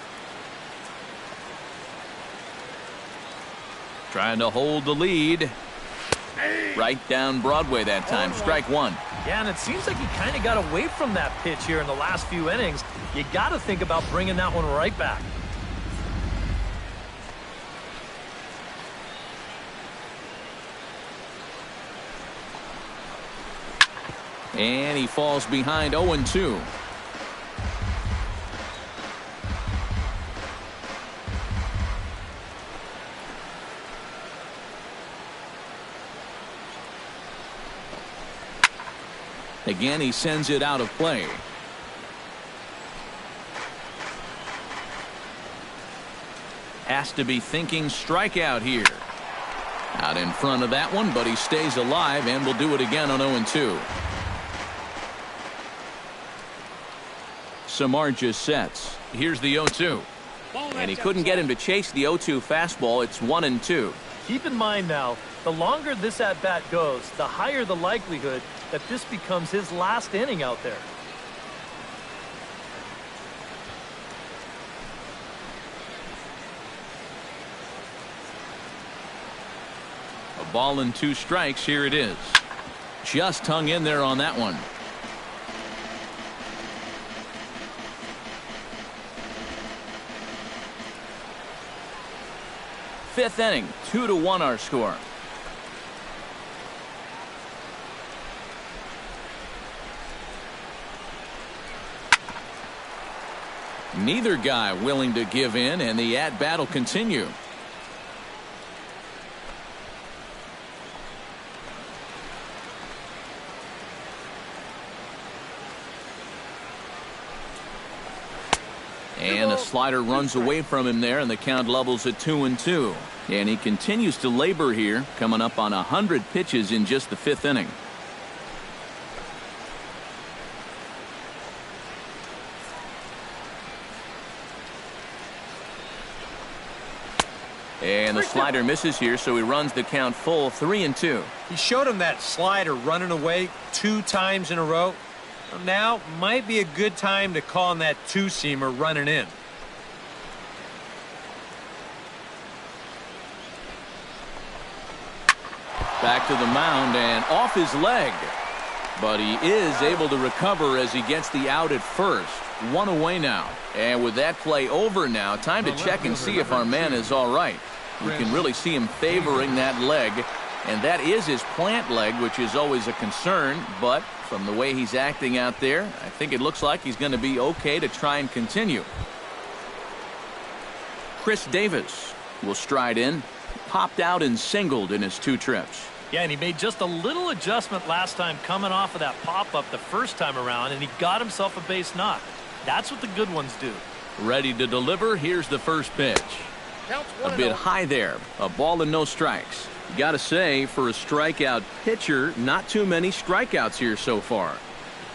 Trying to hold the lead. Right down Broadway that time. Strike one. Yeah, and it seems like he kind of got away from that pitch here in the last few innings. You got to think about bringing that one right back. And he falls behind 0-2. Again, he sends it out of play. Has to be thinking strikeout here. Out in front of that one, but he stays alive and will do it again on 0-2. Samar just sets. Here's the 0-2. And he couldn't get him to chase the 0-2 fastball. It's 1-2. Keep in mind now, the longer this at-bat goes, the higher the likelihood that this becomes his last inning out there. A ball and 2 strikes. Here it is. Just hung in there on that one. Fifth inning, 2-1 our score. Neither guy willing to give in, and the at-bat will continue. And a slider runs away from him there, and the count levels at 2-2. And he continues to labor here, coming up on 100 pitches in just the 5th inning. And the slider misses here, so he runs the count full 3-2. He showed him that slider running away 2 times in a row. Now might be a good time to call on that 2-seamer running in. Back to the mound and off his leg. But he is able to recover as he gets the out at first. 1 away now. And with that play over now, time to check and see if our man is all right. You can really see him favoring that leg. And that is his plant leg, which is always a concern. But from the way he's acting out there, I think it looks like he's going to be okay to try and continue. Chris Davis will stride in. Popped out and singled in his 2 trips. Yeah, and he made just a little adjustment last time coming off of that pop-up the first time around, and he got himself a base knock. That's what the good ones do. Ready to deliver. Here's the first pitch. A bit high there. A ball and no strikes. You got to say, for a strikeout pitcher, not too many strikeouts here so far.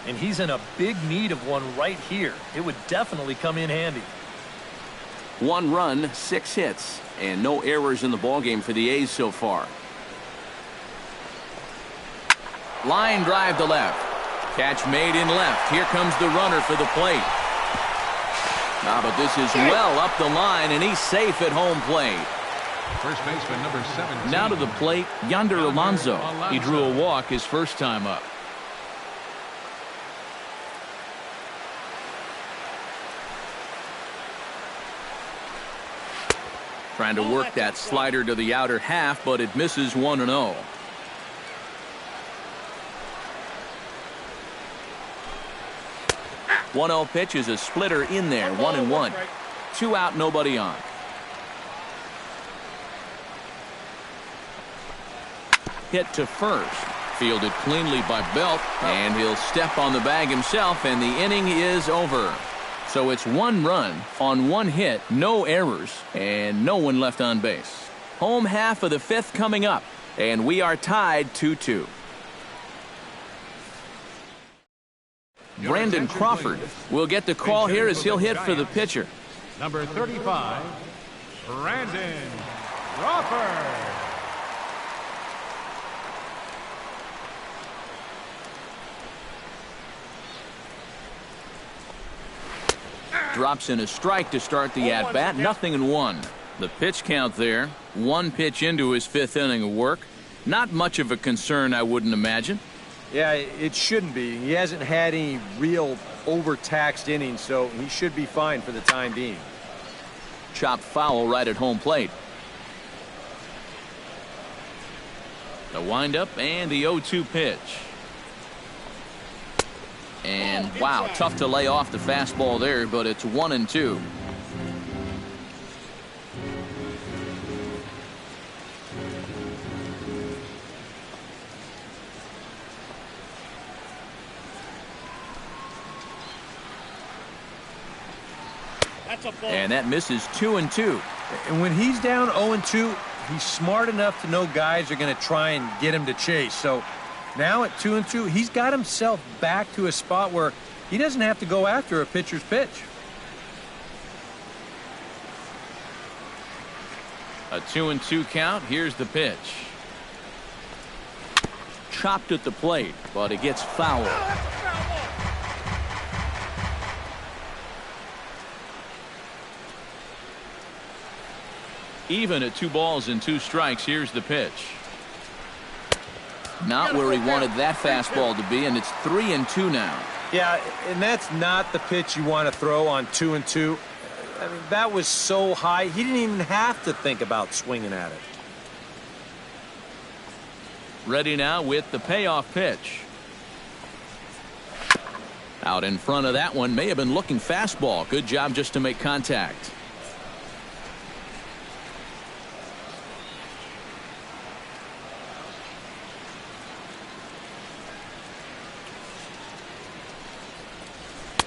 And he's in a big need of one right here. It would definitely come in handy. 1 run, 6 hits, and no errors in the ballgame for the A's so far. Line drive to left. Catch made in left. Here comes the runner for the plate. But this is well up the line, and he's safe at home plate. First baseman number 17. Now to the plate, Yonder Alonso. He drew a walk his first time up. Trying to work that slider to the outer half, but it misses 1-0. One-0 pitch is a splitter in there, 1-1. 2 out, nobody on. Hit to first. Fielded cleanly by Belt, and he'll step on the bag himself, and the inning is over. So it's 1 run on 1 hit, no errors, and no one left on base. Home half of the 5th coming up, and we are tied 2-2. Brandon Crawford will get the call here as he'll hit for the pitcher. Number 35, Brandon Crawford. Drops in a strike to start the at-bat, 0-1. The pitch count there. One pitch into his fifth inning of work. Not much of a concern, I wouldn't imagine. Yeah, it shouldn't be. He hasn't had any real overtaxed innings, so he should be fine for the time being. Chopped foul right at home plate. The windup and the 0-2 pitch. And wow, tough to lay off the fastball there, but it's 1-2. And that misses 2-2. And when he's down 0-2, he's smart enough to know guys are going to try and get him to chase. So now at 2-2, he's got himself back to a spot where he doesn't have to go after a pitcher's pitch. A 2-2 count. Here's the pitch. Chopped at the plate, but it gets fouled. Even at 2 balls and 2 strikes. Here's the pitch. Not where he wanted that fastball to be, and it's 3-2 now. Yeah, and that's not the pitch you want to throw on 2-2. I mean, that was so high, he didn't even have to think about swinging at it. Ready now with the payoff pitch. Out in front of that one. May have been looking fastball. Good job just to make contact.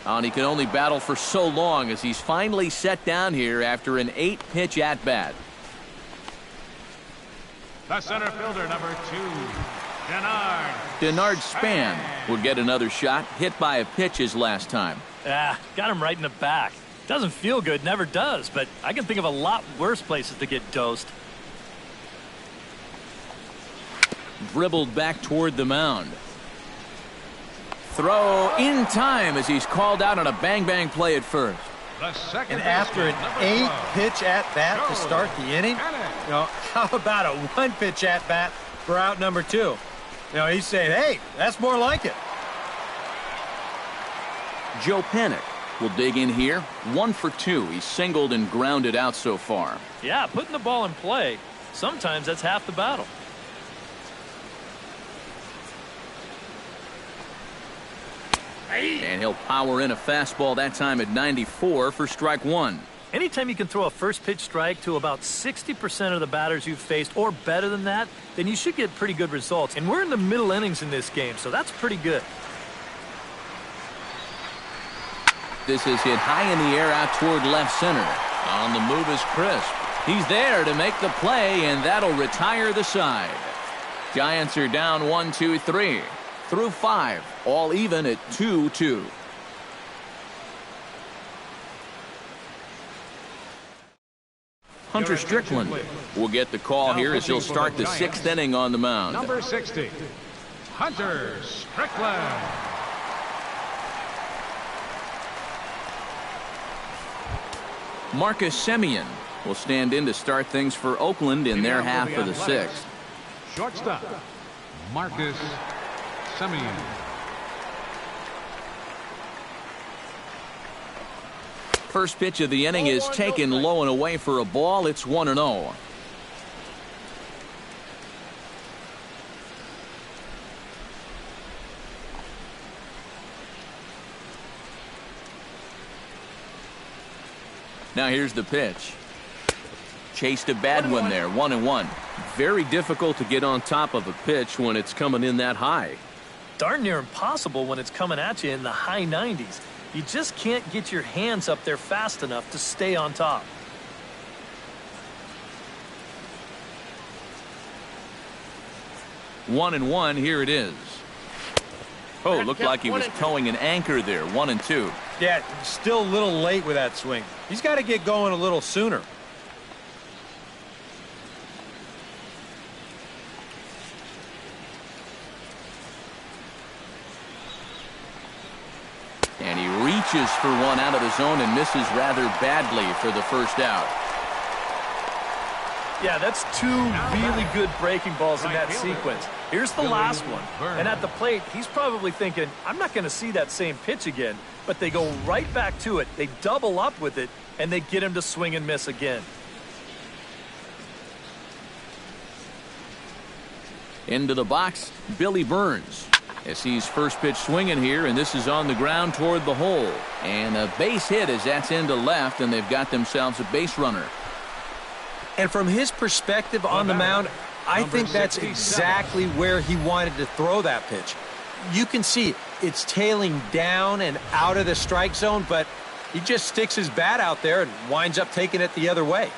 And he can only battle for so long as he's finally set down here after an 8-pitch at-bat. The center fielder, number 2, Denard Span will get another shot. Hit by a pitch his last time. Got him right in the back. Doesn't feel good, never does, but I can think of a lot worse places to get dosed. Dribbled back toward the mound. Throw in time as he's called out on a bang-bang play at first. And after an 8-pitch at-bat to start the inning, how about a 1-pitch at-bat for out number 2? He's saying, hey, that's more like it. Joe Panik will dig in here. 1 for 2. He's singled and grounded out so far. Yeah, putting the ball in play, sometimes that's half the battle. And he'll power in a fastball that time at 94 for strike 1. Anytime you can throw a first pitch strike to about 60% of the batters you've faced or better than that, then you should get pretty good results. And we're in the middle innings in this game, so that's pretty good. This is hit high in the air out toward left center. On the move is Crisp. He's there to make the play, and that'll retire the side. Giants are down 1, 2, 3. Through 5, all even at 2-2. Hunter Strickland will get the call here as he'll start the 6th inning on the mound. Number 60, Hunter Strickland. Marcus Semien will stand in to start things for Oakland in their half of the 6th. Shortstop, Marcus Semien. First pitch of the inning is taken low and away for a ball. It's 1-0. Now here's the pitch. Chased a bad one there. 1-1. Very difficult to get on top of a pitch when it's coming in that high. Darn near impossible when it's coming at you in the high 90s. You just can't get your hands up there fast enough to stay on top. One and one, here it is. Oh, looked like he was towing an anchor there. 1-2. Yeah, still a little late with that swing. He's got to get going a little sooner. And he reaches for one out of the zone and misses rather badly for the first out. Yeah, that's two really good breaking balls in that sequence. Here's the last one. And at the plate, he's probably thinking, I'm not going to see that same pitch again. But they go right back to it. They double up with it, and they get him to swing and miss again. Into the box, Billy Burns. As he's first pitch swinging here, and this is on the ground toward the hole. And a base hit as that's into left, and they've got themselves a base runner. And from his perspective on the mound, I think that's exactly where he wanted to throw that pitch. You can see it's tailing down and out of the strike zone, but he just sticks his bat out there and winds up taking it the other way.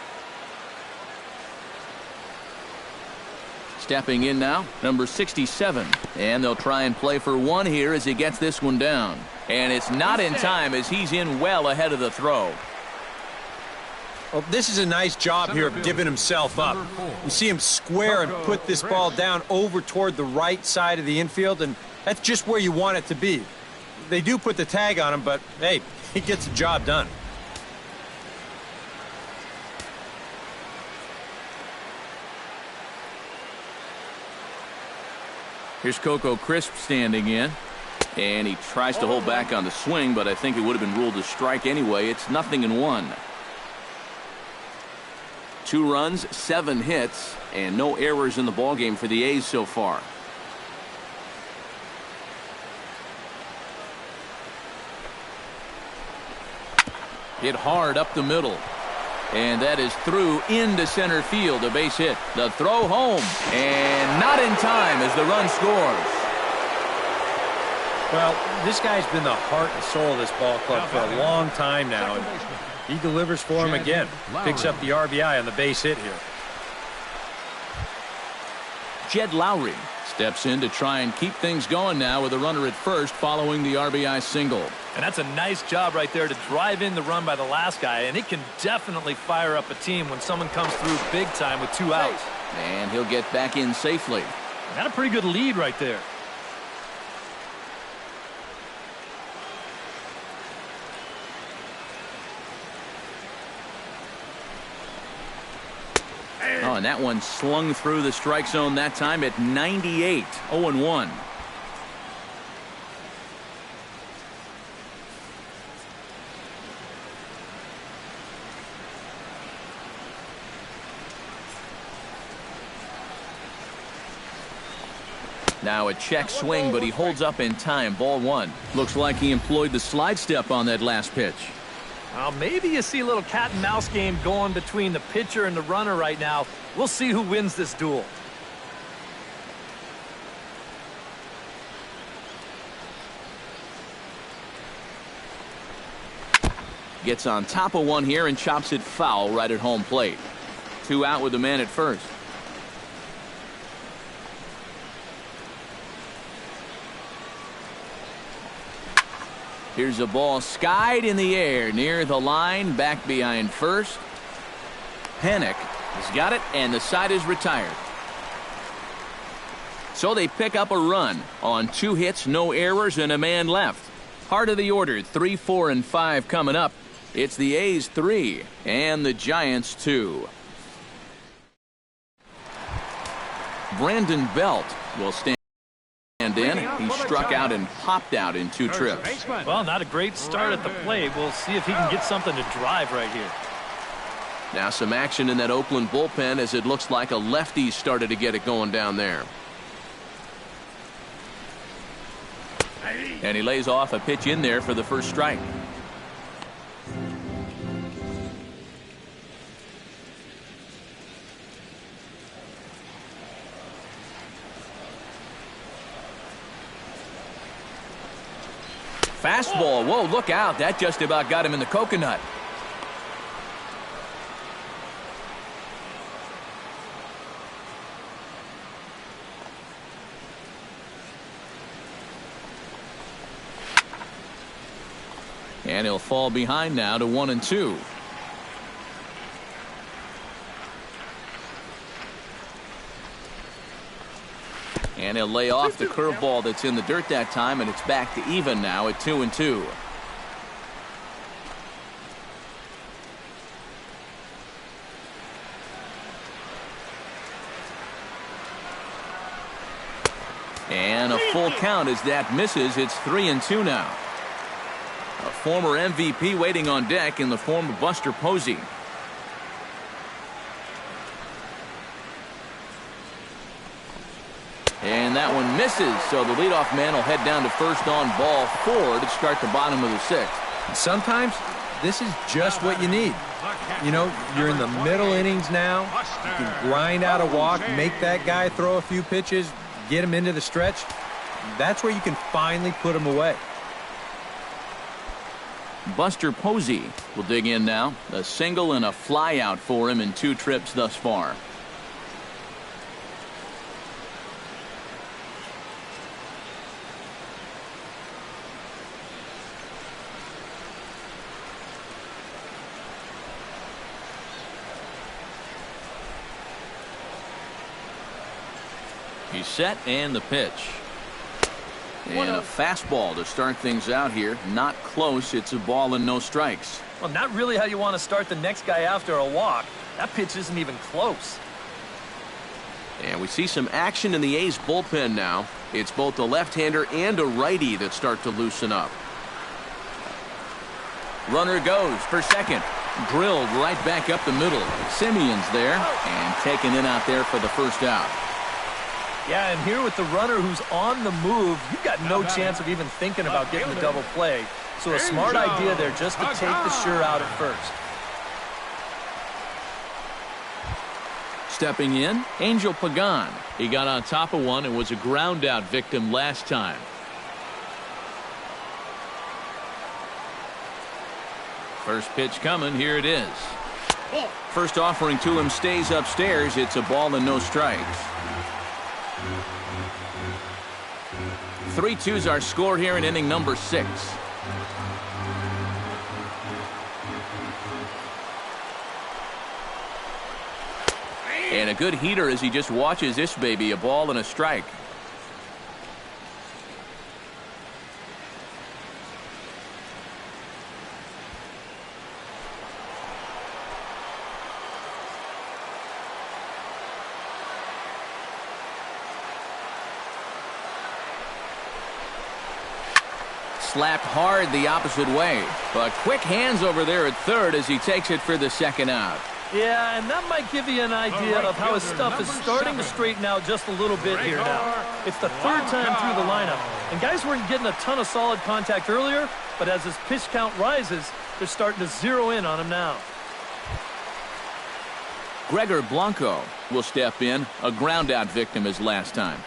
Stepping in now, number 67. And they'll try and play for one here as he gets this one down. And it's not in time as he's in well ahead of the throw. Well, this is a nice job here of giving himself up. You see him square and put this ball down over toward the right side of the infield, and that's just where you want it to be. They do put the tag on him, but, hey, he gets the job done. Here's Coco Crisp standing in. And he tries to hold back on the swing, but I think it would have been ruled a strike anyway. It's 0-1. 2 runs, 7 hits, and no errors in the ballgame for the A's so far. Hit hard up the middle. And that is through into center field, a base hit. The throw home, and not in time as the run scores. Well, this guy's been the heart and soul of this ball club for a long time now, and he delivers for him again. Picks up the RBI on the base hit here. Jed Lowry steps in to try and keep things going now with a runner at first following the RBI single. And that's a nice job right there to drive in the run by the last guy, and it can definitely fire up a team when someone comes through big time with 2 outs. And he'll get back in safely. Got a pretty good lead right there. Oh, and that one slung through the strike zone that time at 98. 0-1. Now a check swing, but he holds up in time. Ball 1. Looks like he employed the slide step on that last pitch. Well, maybe you see a little cat and mouse game going between the pitcher and the runner right now. We'll see who wins this duel. Gets on top of one here and chops it foul right at home plate. 2 out with the man at first. Here's a ball skied in the air near the line, back behind first. Panic has got it, and the side is retired. So they pick up a run on 2 hits, no errors, and a man left. Heart of the order, 3, 4, and 5 coming up. It's the A's 3 and the Giants 2. Brandon Belt will stand in. He struck out and popped out in 2 trips. Well, not a great start at the plate. We'll see if he can get something to drive right here. Now some action in that Oakland bullpen as it looks like a lefty started to get it going down there. And he lays off a pitch in there for the first strike. Fastball. Whoa, look out. That just about got him in the coconut. And he'll fall behind now to 1-2. And he'll lay off the curveball that's in the dirt that time, and it's back to even now at 2-2. And a full count as that misses. It's 3-2 now. A former MVP waiting on deck in the form of Buster Posey. And that one misses, so the leadoff man will head down to first on ball 4 to start the bottom of the 6th. Sometimes this is just what you need. You know, you're in the middle innings now. You can grind out a walk, make that guy throw a few pitches, get him into the stretch. That's where you can finally put him away. Buster Posey will dig in now. A single and a fly out for him in 2 trips thus far. He's set, and the pitch. And a fastball to start things out here. Not close. It's a ball and no strikes. Well, not really how you want to start the next guy after a walk. That pitch isn't even close. And we see some action in the A's bullpen now. It's both a left-hander and a righty that start to loosen up. Runner goes for second. Drilled right back up the middle. Simeon's there and taken in out there for the first out. Yeah, and here with the runner who's on the move, you've got no chance of even thinking about getting the double play. So a smart idea there just to take the sure out at first. Stepping in, Angel Pagan. He got on top of one and was a ground out victim last time. First pitch coming, here it is. First offering to him stays upstairs. It's a ball and no strikes. 3-2's our score here in inning number 6. And a good heater as he just watches this baby, a ball and a strike. Slapped hard the opposite way, but quick hands over there at third as he takes it for the second out. Yeah, and that might give you an idea of how his stuff is starting to straighten out just a little bit here now. It's the 3rd time through the lineup, and guys weren't getting a ton of solid contact earlier, but as his pitch count rises, they're starting to zero in on him now. Gregor Blanco will step in, a ground out victim as last time.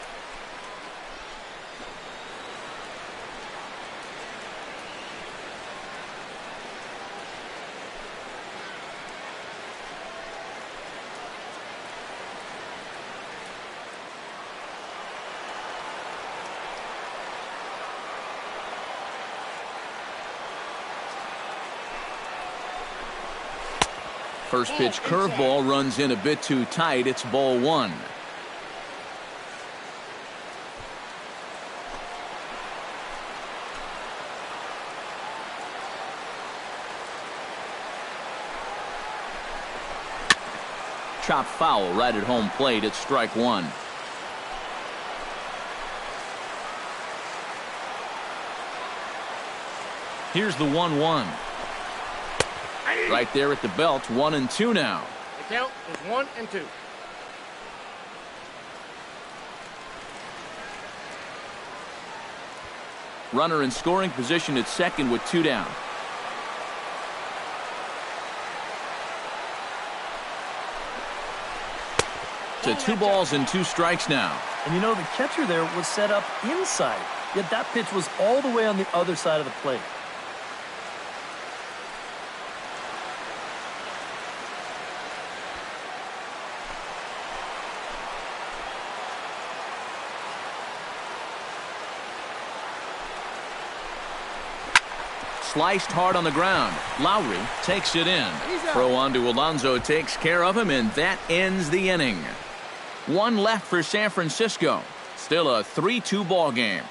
First pitch curveball runs in a bit too tight. It's ball 1. Chop foul right at home plate. It's strike 1. Here's the 1-1. Right there at the belt, 1-2 now. The count is 1-2. Runner in scoring position at second with 2 down. To 2 balls and 2 strikes now. And you know, the catcher there was set up inside, yet that pitch was all the way on the other side of the plate. Sliced hard on the ground. Lowry takes it in. Throw on to Alonso takes care of him, and that ends the inning. 1 left for San Francisco. Still a 3-2 ball game.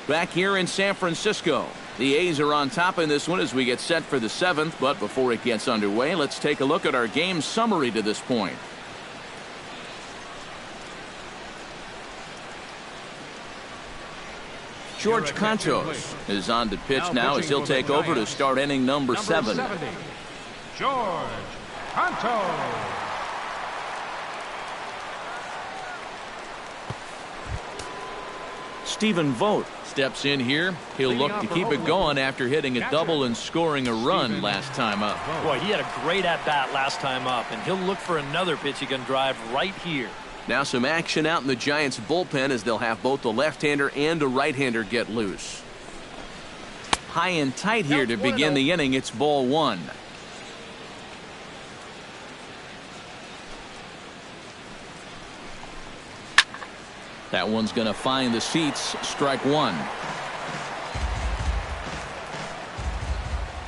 Back here in San Francisco, The A's are on top in this one as we get set for the 7th, but before it gets underway, let's take a look at our game summary to this point. George Cantos is on to pitch now as he'll take over to start inning number 7. George Cantos. Stephen Vogt steps in here. He'll look to keep it going after hitting a double and scoring a run last time up. Boy, he had a great at-bat last time up, and he'll look for another pitch he can drive right here. Now some action out in the Giants bullpen as they'll have both the left-hander and a right-hander get loose. High and tight here to begin the inning. It's ball 1. That one's going to find the seats. Strike 1.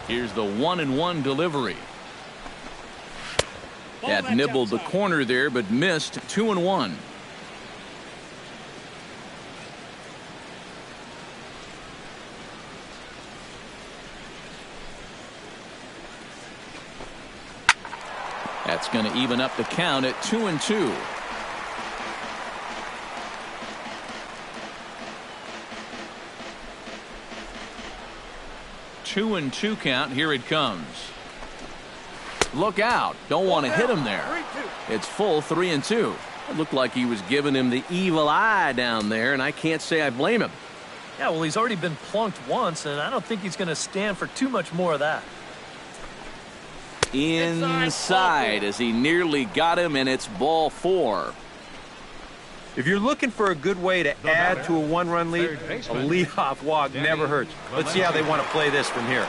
Here's the 1-1 delivery. That nibbled the corner there, but missed. 2-1. That's going to even up the count at 2-2. 2-2 count. Here it comes. Look out. Don't want to hit him there. It's full 3-2. It looked like he was giving him the evil eye down there, and I can't say I blame him. Yeah, well, he's already been plunked once, and I don't think he's going to stand for too much more of that. Inside as he nearly got him, and it's ball 4. If you're looking for a good way to add to a one-run lead, a leadoff walk never hurts. Let's see how they want to play this from here.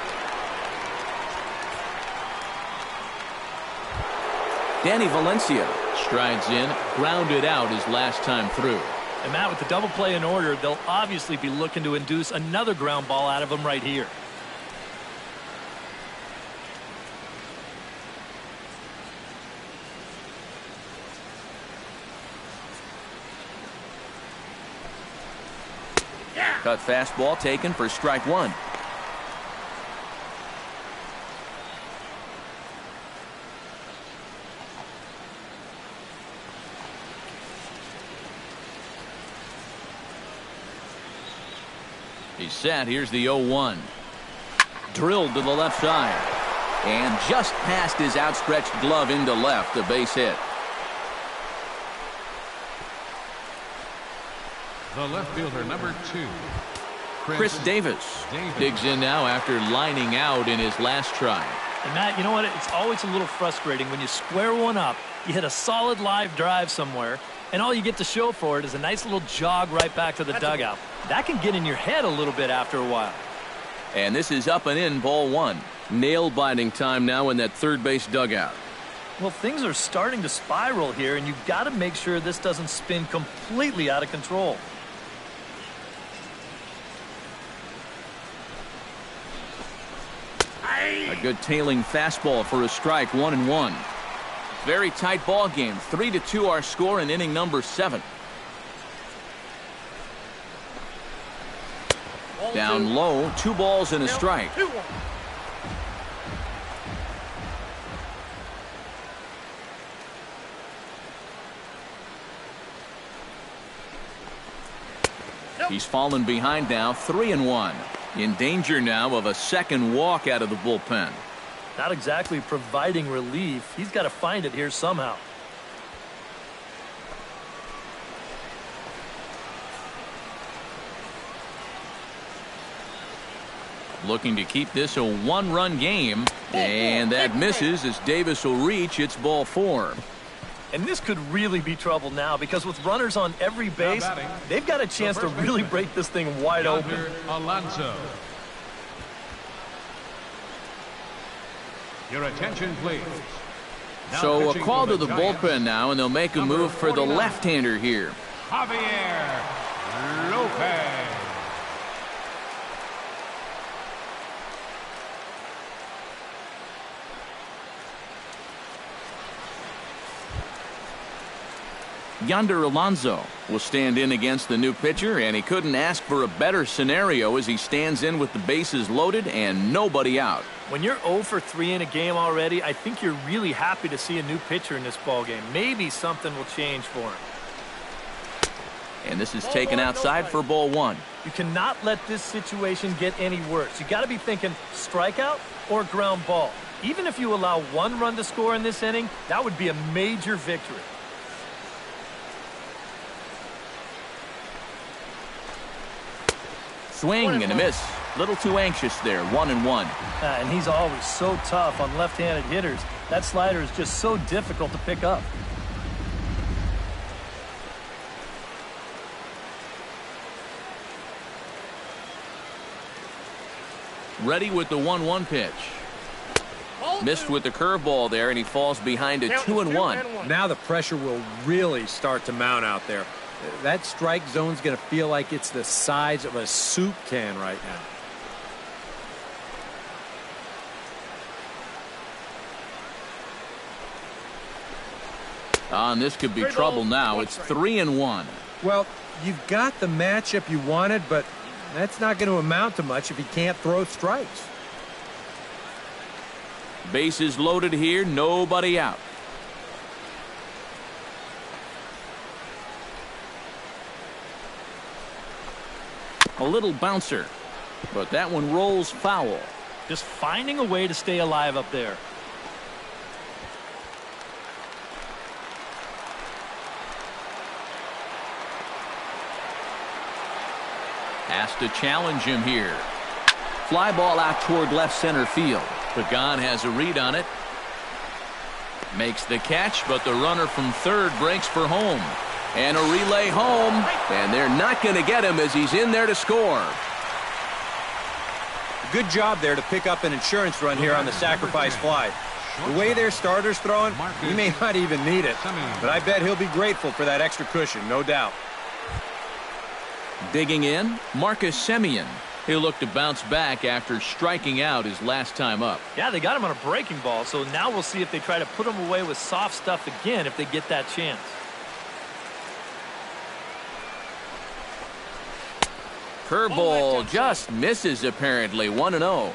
Danny Valencia strides in, grounded out his last time through. And Matt, with the double play in order, they'll obviously be looking to induce another ground ball out of him right here. Cut fastball taken for strike 1. He's set. Here's the 0-1. Drilled to the left side. And just past his outstretched glove into left, a base hit. The left fielder, number 2. Chris Davis digs in now after lining out in his last try. And Matt, you know what? It's always a little frustrating when you square one up, you hit a solid live drive somewhere, and all you get to show for it is a nice little jog right back to the dugout. That can get in your head a little bit after a while. And this is up and in, ball 1. Nail-biting time now in that third base dugout. Well, things are starting to spiral here, and you've got to make sure this doesn't spin completely out of control. A good tailing fastball for a strike. 1-1. Very tight ball game. 3-2 our score in inning number 7. Down low, 2 balls and a strike. He's fallen behind now. 3-1. In danger now of a second walk out of the bullpen. Not exactly providing relief. He's got to find it here somehow. Looking to keep this a 1-run game. And that misses as Davis will reach. It's ball 4. And this could really be trouble now because with runners on every base, they've got a chance to really break this thing wide open. Alonso. Your attention, please. So a call to the bullpen now, and they'll make a move for the left-hander here. Javier Lopez. Yonder Alonso will stand in against the new pitcher, and he couldn't ask for a better scenario as he stands in with the bases loaded and nobody out. When you're 0 for 3 in a game already, I think you're really happy to see a new pitcher in this ballgame. Maybe something will change for him. And this is taken outside for ball 1. You cannot let this situation get any worse. You got to be thinking strikeout or ground ball. Even if you allow 1 run to score in this inning, that would be a major victory. Swing and a miss. Little too anxious there. 1-1. And he's always so tough on left-handed hitters. That slider is just so difficult to pick up. Ready with the 1-1 pitch. Missed with the curveball there, and he falls behind a 2-1. Now the pressure will really start to mount out there. That strike zone's going to feel like it's the size of a soup can right now. And this could be trouble now. It's 3-1. Well, you've got the matchup you wanted, but that's not going to amount to much if he can't throw strikes. Bases loaded here, nobody out. A little bouncer, but that one rolls foul. Just finding a way to stay alive up there. Has to challenge him here. Fly ball out toward left center field. Pagan has a read on it. Makes the catch, but the runner from third breaks for home. And a relay home, and they're not going to get him as he's in there to score. Good job there to pick up an insurance run here on the sacrifice fly. The way their starter's throwing, he may not even need it, but I bet he'll be grateful for that extra cushion, no doubt. Digging in, Marcus Semien. He'll look to bounce back after striking out his last time up. Yeah, they got him on a breaking ball, so now we'll see if they try to put him away with soft stuff again if they get that chance. Curveball just misses apparently. 1-0.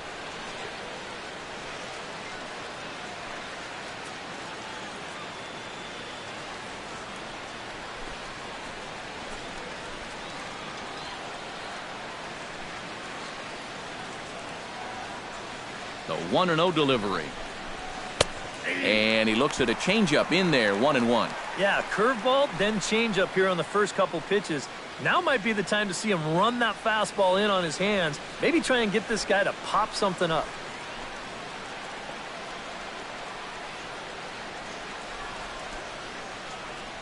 The 1-0 delivery. And he looks at a changeup in there. 1-1. Yeah, curveball, then changeup here on the first couple pitches. Now might be the time to see him run that fastball in on his hands. Maybe try and get this guy to pop something up.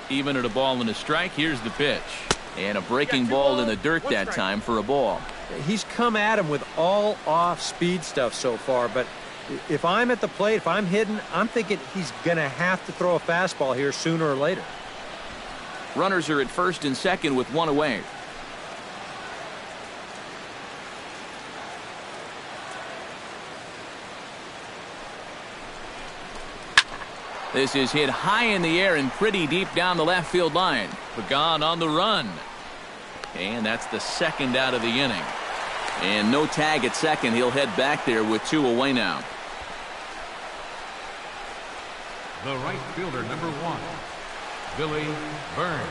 Even at a ball and a strike, here's the pitch. And a breaking ball in the dirt that time for a ball. He's come at him with all off-speed stuff so far, but if I'm at the plate, if I'm hitting, I'm thinking he's going to have to throw a fastball here sooner or later. Runners are at first and second with one away. This is hit high in the air and pretty deep down the left field line. Pagan on the run. And that's the second out of the inning. And no tag at second. He'll head back there with 2 away now. The right fielder, number 1, Billy Burns.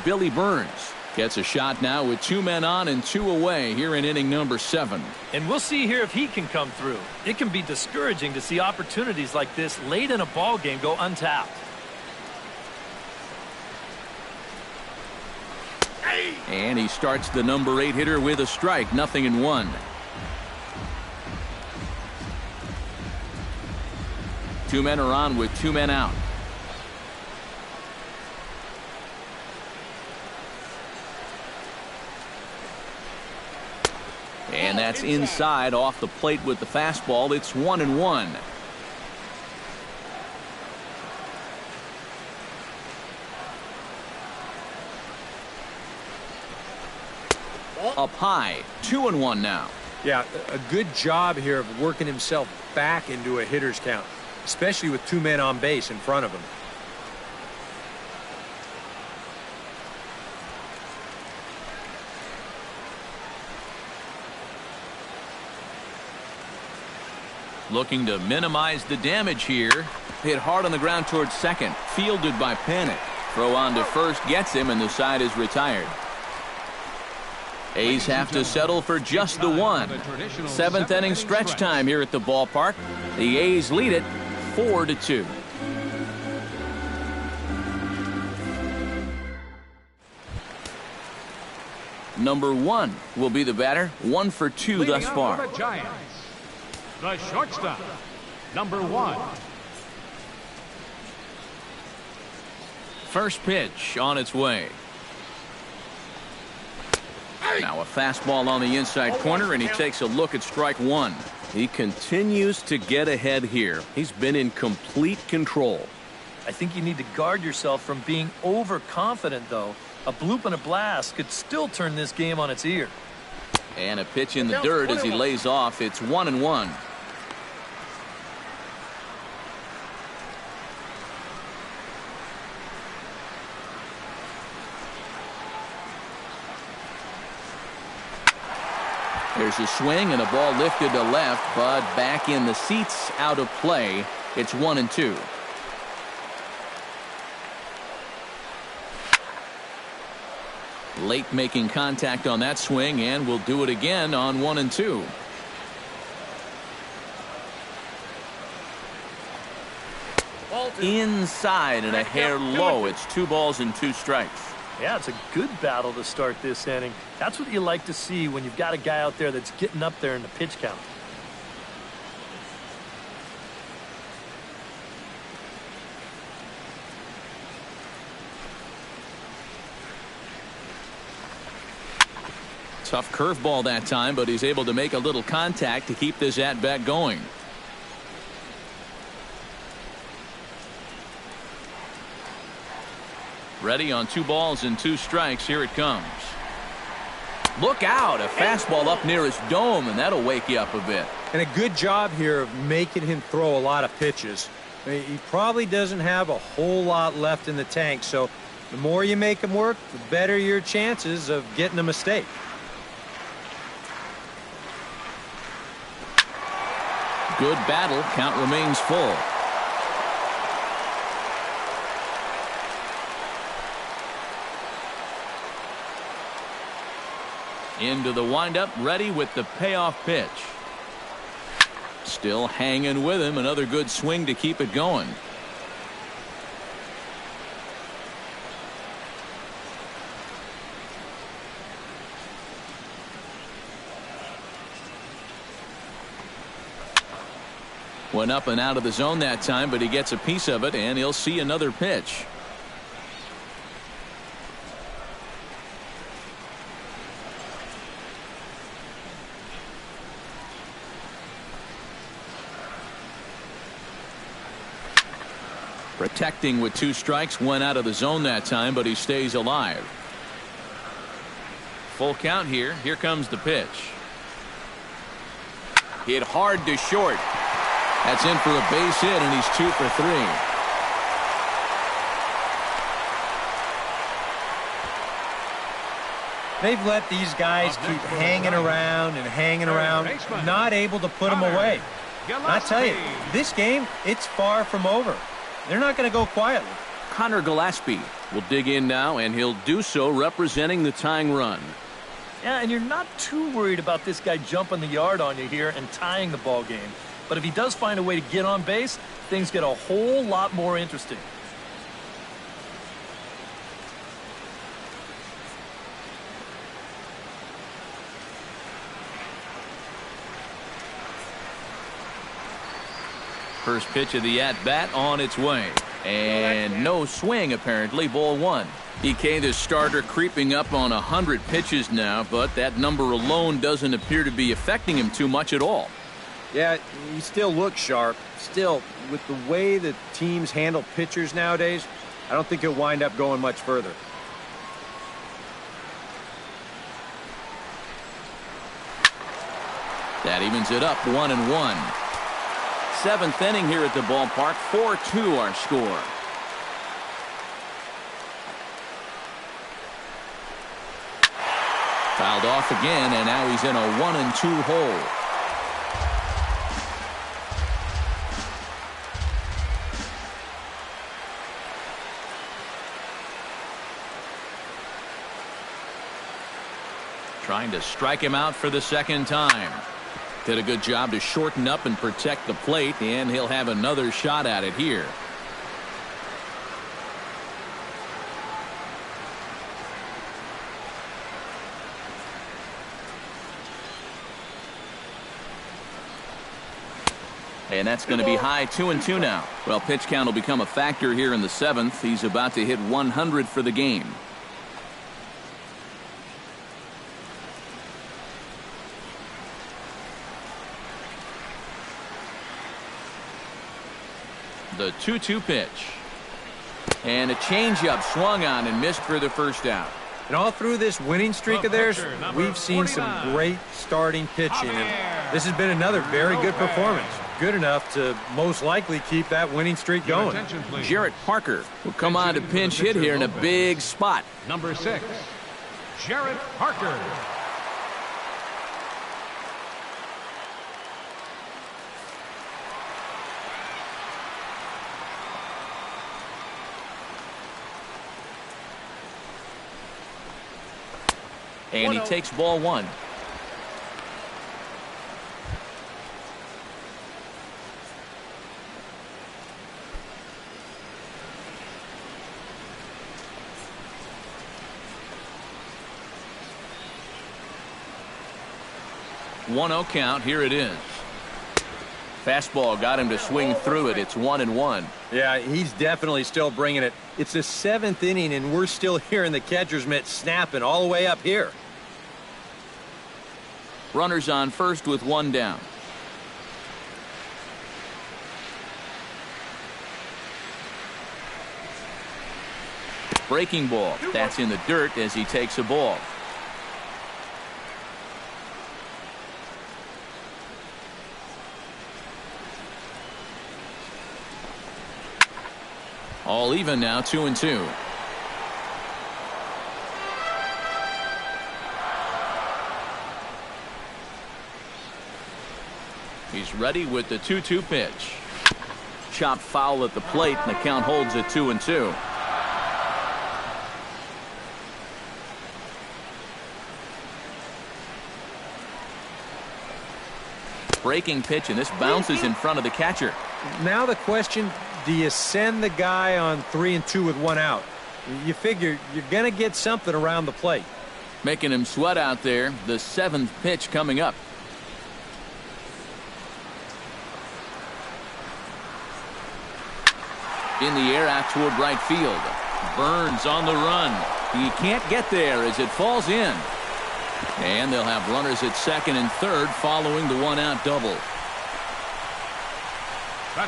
Billy Burns gets a shot now with 2 men on and 2 away here in inning number 7. And we'll see here if he can come through. It can be discouraging to see opportunities like this late in a ball game go untapped. And he starts the number 8 hitter with a strike. 0-1. 2 men are on with 2 men out. And that's inside off the plate with the fastball. It's 1-1. Up high. 2-1 now. Yeah, a good job here of working himself back into a hitter's count, especially with 2 men on base in front of him. Looking to minimize the damage here. Hit hard on the ground towards second. Fielded by Panic. Throw on to first gets him, and the side is retired. A's have to settle for just the one. Seventh inning stretch time here at the ballpark. The A's lead it 4-2. Number 1 will be the batter. 1 for 2 thus far. The Giants, the shortstop, number 1. First pitch on its way. Now a fastball on the inside corner, and he takes a look at strike 1. He continues to get ahead here. He's been in complete control. I think you need to guard yourself from being overconfident, though. A bloop and a blast could still turn this game on its ear. And a pitch in the dirt as he lays off. It's 1-1. There's a swing and a ball lifted to left, but back in the seats, out of play. It's 1-2. Late making contact on that swing, and will do it again on 1-2. Inside and a hair low. It's 2 balls and 2 strikes. Yeah, it's a good battle to start this inning. That's what you like to see when you've got a guy out there that's getting up there in the pitch count. Tough curveball that time, but he's able to make a little contact to keep this at-bat going. Ready on 2 balls and 2 strikes. Here it comes. Look out. A fastball up near his dome, and that'll wake you up a bit. And a good job here of making him throw a lot of pitches. I mean, he probably doesn't have a whole lot left in the tank, so the more you make him work, the better your chances of getting a mistake. Good battle. Count remains full. Into the windup, ready with the payoff pitch. Still hanging with him. Another good swing to keep it going. Went up and out of the zone that time, but he gets a piece of it, and he'll see another pitch. Protecting with 2 strikes, went out of the zone that time, but he stays alive. Full count here. Here comes the pitch. Hit hard to short. That's in for a base hit, and he's 2 for 3. They've let these guys keep hanging around and hanging around, not able to put them away. And I tell you, this game, it's far from over. They're not going to go quietly. Connor Gillespie will dig in now, and he'll do so representing the tying run. Yeah, and you're not too worried about this guy jumping the yard on you here and tying the ball game. But if he does find a way to get on base, things get a whole lot more interesting. First pitch of the at-bat on its way. And no swing, apparently. Ball 1. EK, the starter, creeping up on 100 pitches now, but that number alone doesn't appear to be affecting him too much at all. Yeah, he still looks sharp. Still, with the way that teams handle pitchers nowadays, I don't think he'll wind up going much further. That evens it up 1-1. 7th inning here at the ballpark. 4-2 our score. Fouled off again, and now he's in a 1-2 hole. Trying to strike him out for the second time. Did a good job to shorten up and protect the plate, and he'll have another shot at it here. And that's going to be high, 2-2 now. Well, pitch count will become a factor here in the 7th. He's about to hit 100 for the game. The 2-2 pitch. And a changeup swung on and missed for the first out. And all through this winning streak of theirs, we've seen some great starting pitching. And this has been another very good performance. Good enough to most likely keep that winning streak going. Jarrett Parker will come on to pinch hit here in a big spot. Number 6, Jarrett Parker. And he takes ball 1. One 0 count. Here it is. Fastball got him to swing through it. It's 1-1. Yeah, he's definitely still bringing it. It's the 7th inning, and we're still hearing the catcher's mitt snapping all the way up here. Runners on first with 1 down. Breaking ball. That's in the dirt as he takes a ball. All even now, 2-2. He's ready with the 2-2 pitch. Chopped foul at the plate, and the count holds at 2-2. Breaking pitch, and this bounces in front of the catcher. Now the question, do you send the guy on 3-2 with 1 out? You figure you're going to get something around the plate. Making him sweat out there. The 7th pitch coming up. In the air out toward right field. Burns on the run. He can't get there as it falls in. And they'll have runners at second and third following the 1-out double.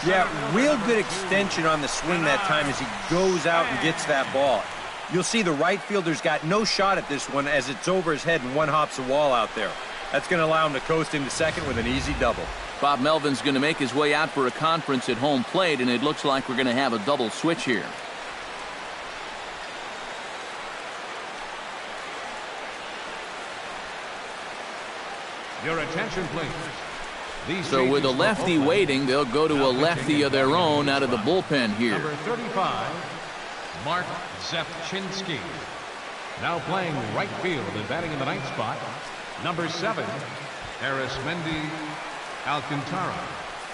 Yeah, real good extension on the swing that time as he goes out and gets that ball. You'll see the right fielder's got no shot at this one as it's over his head and one hops the wall out there. That's going to allow him to coast into second with an easy double. Bob Melvin's going to make his way out for a conference at home plate, and it looks like we're going to have a double switch here. Your attention, please. So with a lefty waiting, they'll go to a lefty of their own out of the bullpen here. Number 35, Mark Zepchinski. Now playing right field and batting in the 9th spot, number 7, Arismendi Alcantara.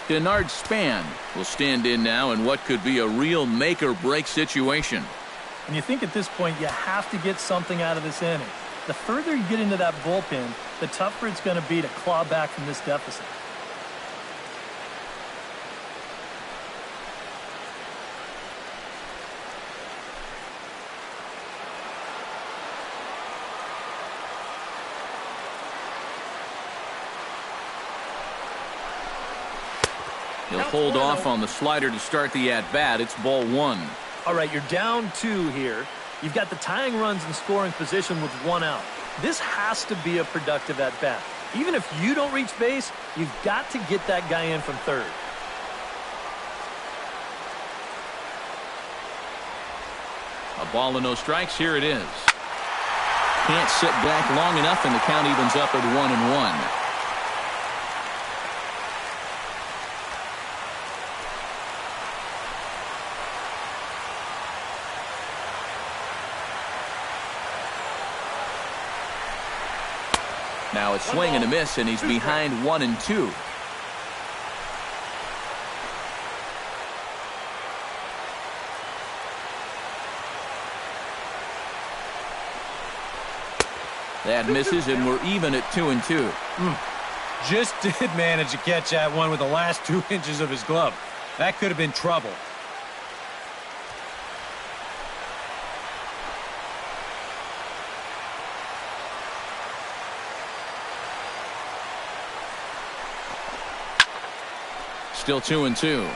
Denard Span will stand in now in what could be a real make-or-break situation. And you think at this point you have to get something out of this inning. The further you get into that bullpen, the tougher it's going to be to claw back from this deficit. He'll hold off on the slider to start the at-bat. It's ball 1. All right, you're down 2 here. You've got the tying runs in scoring position with 1 out. This has to be a productive at-bat. Even if you don't reach base, you've got to get that guy in from third. A ball and no strikes. Here it is. Can't sit back long enough, and the count evens up at 1-1. Now it's swing and a miss, and he's behind 1-2. That misses, and we're even at 2-2. Just did manage to catch that one with the last 2 inches of his glove. That could have been trouble. Still 2-2.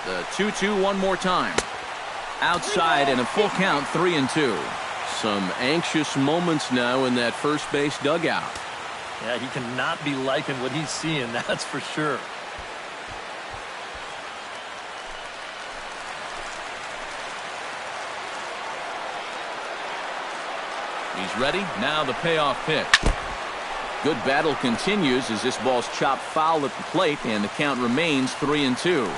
The 2-2 one more time. Outside and a full count, 3-2. Some anxious moments now in that first base dugout. Yeah, he cannot be liking what he's seeing, that's for sure. He's ready. Now the payoff pitch. Good battle continues as this ball's chopped foul at the plate, and the count remains 3-2.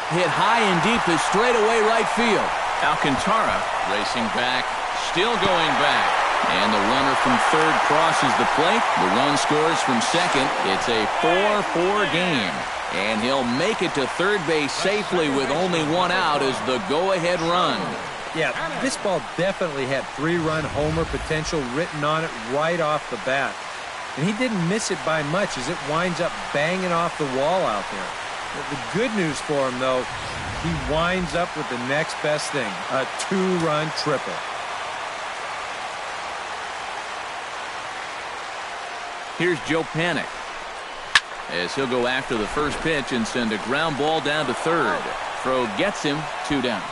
Hit high and deep to straightaway right field. Alcantara racing back, still going back. And the runner from third crosses the plate. The run scores from second. It's a 4-4 game. And he'll make it to third base safely with only one out as the go-ahead run. Yeah, this ball definitely had 3-run homer potential written on it right off the bat. And he didn't miss it by much as it winds up banging off the wall out there. The good news for him, though, he winds up with the next best thing, a 2-run triple. Here's Joe Panik as he'll go after the first pitch and send a ground ball down to third. Throw gets him, 2 down.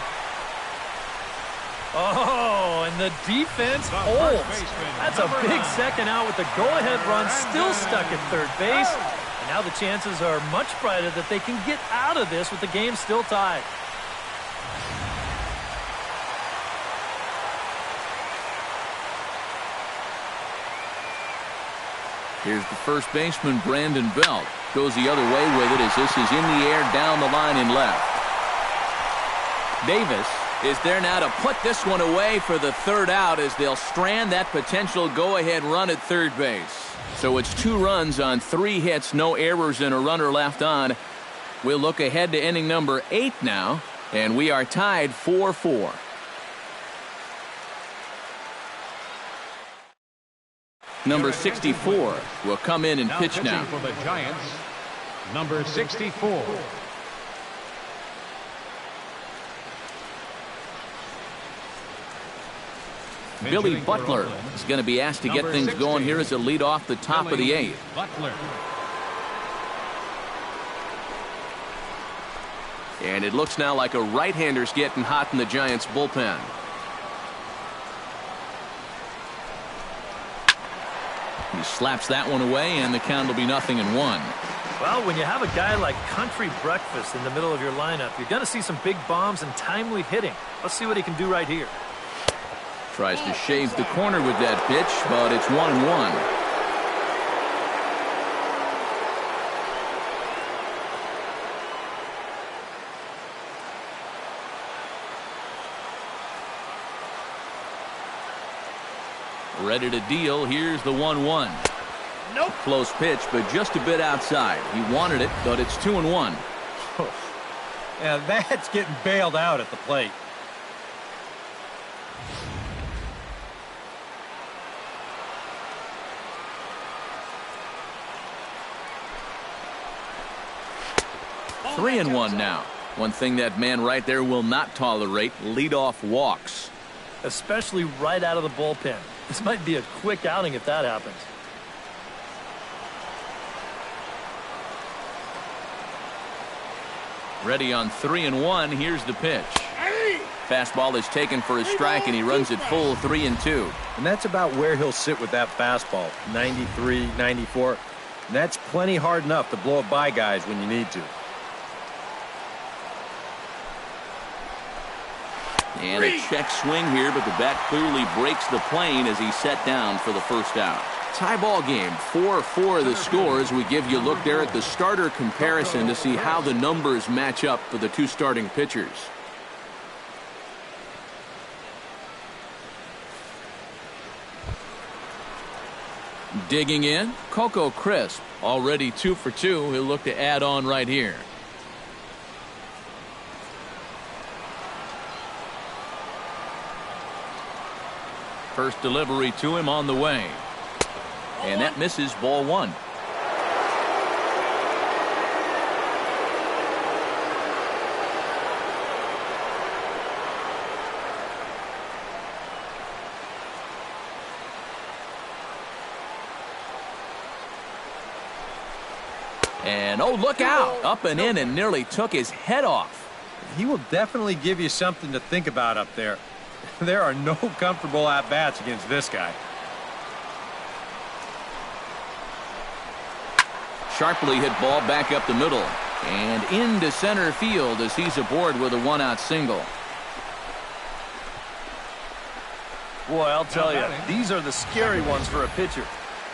Oh, and the defense holds. That's a big second out with the go-ahead run still stuck at third base. And now the chances are much brighter that they can get out of this with the game still tied. Here's the first baseman, Brandon Belt. Goes the other way with it as this is in the air down the line and left. Davis is there now to put this one away for the third out as they'll strand that potential go-ahead run at third base. So it's 2 runs on 3 hits, no errors, and a runner left on. We'll look ahead to inning number 8 now, and we are tied 4-4. Number 64 will come in and pitch now. For the Giants, number 64. Billy Butler is going to be asked to get things going here as a lead off the top of the 8th. Butler. And it looks now like a right-hander's getting hot in the Giants bullpen. He slaps that one away, and the count will be 0-1. Well, when you have a guy like Country Breakfast in the middle of your lineup, you're going to see some big bombs and timely hitting. Let's see what he can do right here. Tries to shave the corner with that pitch, but it's 1-1. Ready to deal. Here's the 1-1. Nope. Close pitch, but just a bit outside. He wanted it, but it's 2-1. Yeah, that's getting bailed out at the plate. Three and one now. One thing that man right there will not tolerate, leadoff walks. Especially right out of the bullpen. This might be a quick outing if that happens. Ready on 3-1. Here's the pitch. Fastball is taken for a strike, and he runs it full 3-2. And that's about where he'll sit with that fastball, 93, 94. And that's plenty hard enough to blow it by guys when you need to. And a check swing here, but the bat clearly breaks the plane as he's set down for the first out. Tie ball game, 4-4 the score as we give you a look there at the starter comparison to see how the numbers match up for the two starting pitchers. Digging in, Coco Crisp, already 2 for 2. He'll look to add on right here. First delivery to him on the way. And that misses, ball 1. And oh, look out. Up and in and nearly took his head off. He will definitely give you something to think about up there. There are no comfortable at-bats against this guy. Sharply hit ball back up the middle and into center field as he's aboard with a 1-out single. Boy, I'll tell you, these are the scary ones for a pitcher.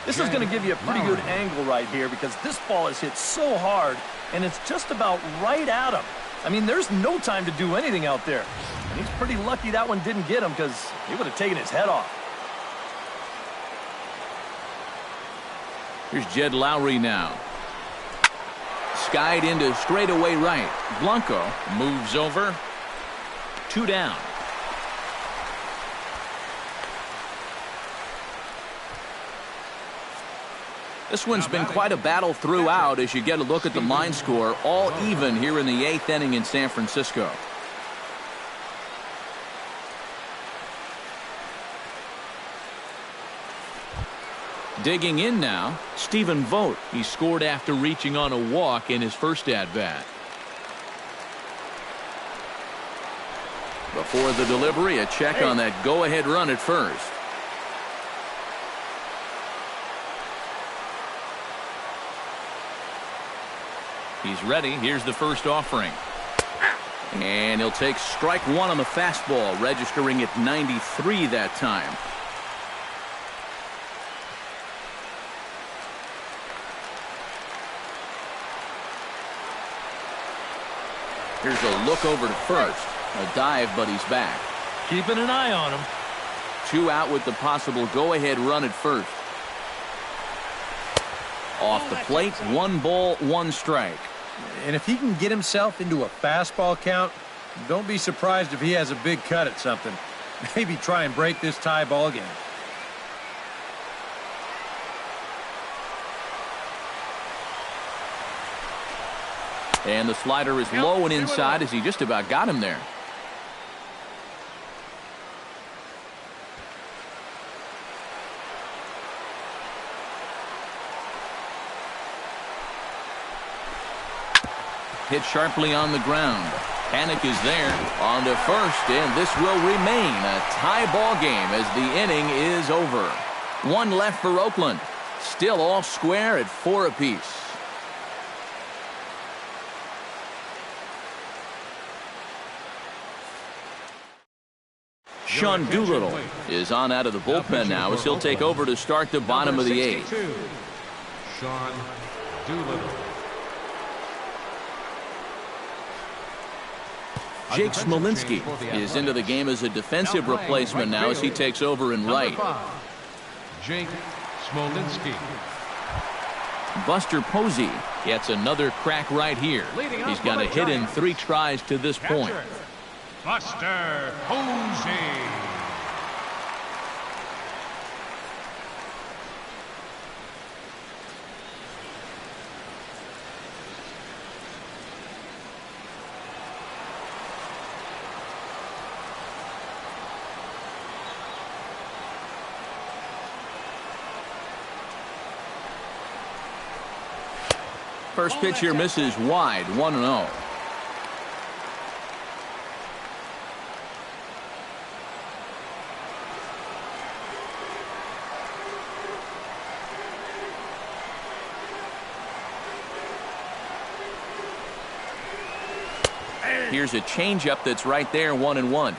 This is going to give you a pretty good angle right here because this ball is hit so hard and it's just about right at him. I mean, there's no time to do anything out there. And he's pretty lucky that one didn't get him because he would have taken his head off. Here's Jed Lowry now. Skied into straightaway right. Blanco moves over. 2 down. This one's been quite a battle throughout as you get a look at the line score. All even here in the 8th inning in San Francisco. Digging in now, Stephen Vogt. He scored after reaching on a walk in his first at-bat. Before the delivery, a check on that go-ahead run at first. He's ready. Here's the first offering. And he'll take strike 1 on the fastball, registering at 93 that time. Here's a look over to first. A dive, but he's back. Keeping an eye on him. 2 out with the possible go-ahead run at first. Off the plate, 1 ball, 1 strike. And if he can get himself into a fastball count, don't be surprised if he has a big cut at something. Maybe try and break this tie ball game. And the slider is low and inside as he just about got him there. Hit sharply on the ground. Panic is there. On to first, and this will remain a tie ball game as the inning is over. 1 left for Oakland. Still all square at 4 apiece. Sean Doolittle is on out of the bullpen now as he'll take over to start the bottom of the 8th. Sean Doolittle. Jake Smolinski is into the game as a defensive replacement now as he takes over in right. Jake Smolinski. Buster Posey gets another crack right here. He's got a hit in 3 tries to this point. Buster Posey. First pitch here misses wide, 1-0. Here's a changeup that's right there, 1-1.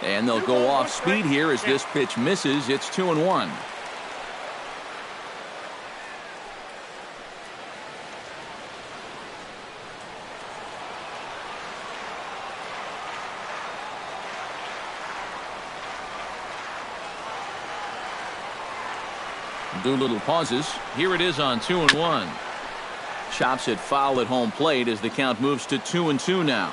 And they'll go off speed here as this pitch misses. It's 2-1. Doolittle pauses. Here it is on 2-1. Chops it foul at home plate as the count moves to 2-2 now.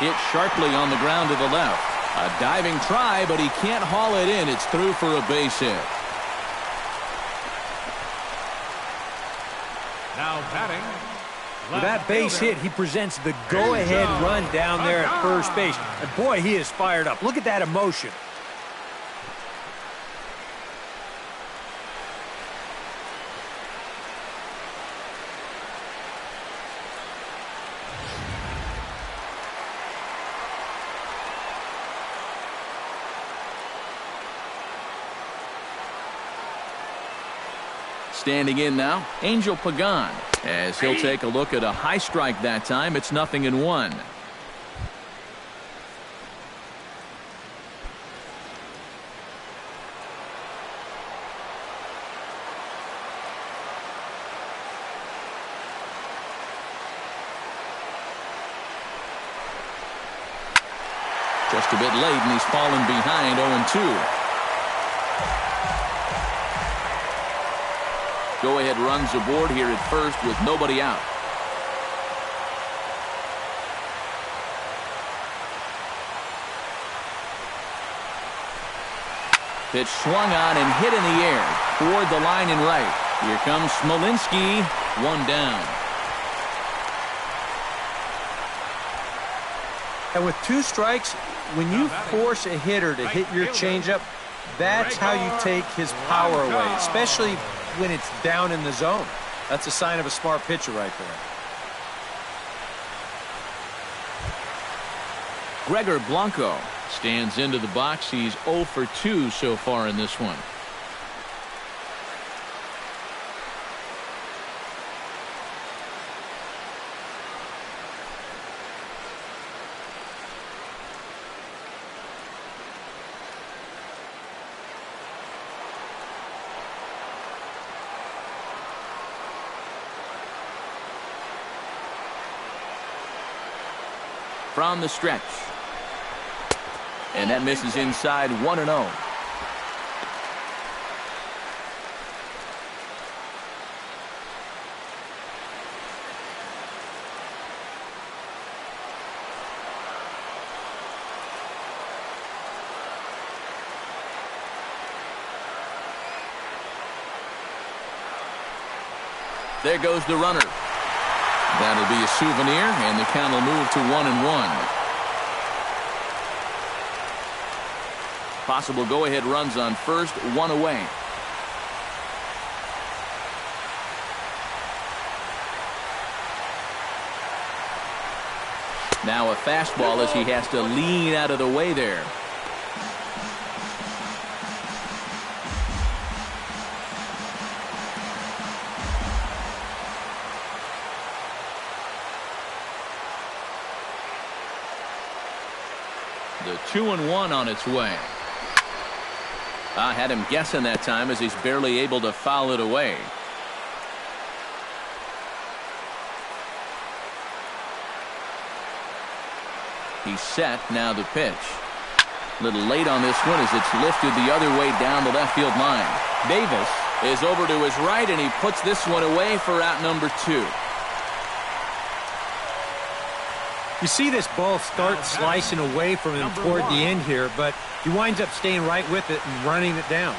Hit sharply on the ground to the left. A diving try, but he can't haul it in. It's through for a base hit. Now batting. With that base hit, he presents the go-ahead run down there at first base. And boy, he is fired up. Look at that emotion. Standing in now, Angel Pagan, as he'll take a look at a high strike that time. It's 0-1. Just a bit late, and he's fallen behind 0-2. Go-ahead runs aboard here at first with nobody out. Pitch swung on and hit in the air toward the line and right. Here comes Smolinski, one down. And with 2 strikes, when you force a hitter to hit your changeup, that's how you take his power away, especially when it's down in the zone. That's a sign of a smart pitcher right there. Gregor Blanco stands into the box. He's 0 for 2 so far in this one. From the stretch. And that misses inside 1-0. There goes the runner. That'll be a souvenir, and the count will move to 1-1. Possible go-ahead runs on first, 1 away. Now a fastball as he has to lean out of the way there. The 2-1 on its way. I had him guessing that time as he's barely able to foul it away. He's set, now the pitch. A little late on this one as it's lifted the other way down the left field line. Davis is over to his right, and he puts this one away for out number 2. You see this ball start slicing away from him toward the end here, but he winds up staying right with it and running it down.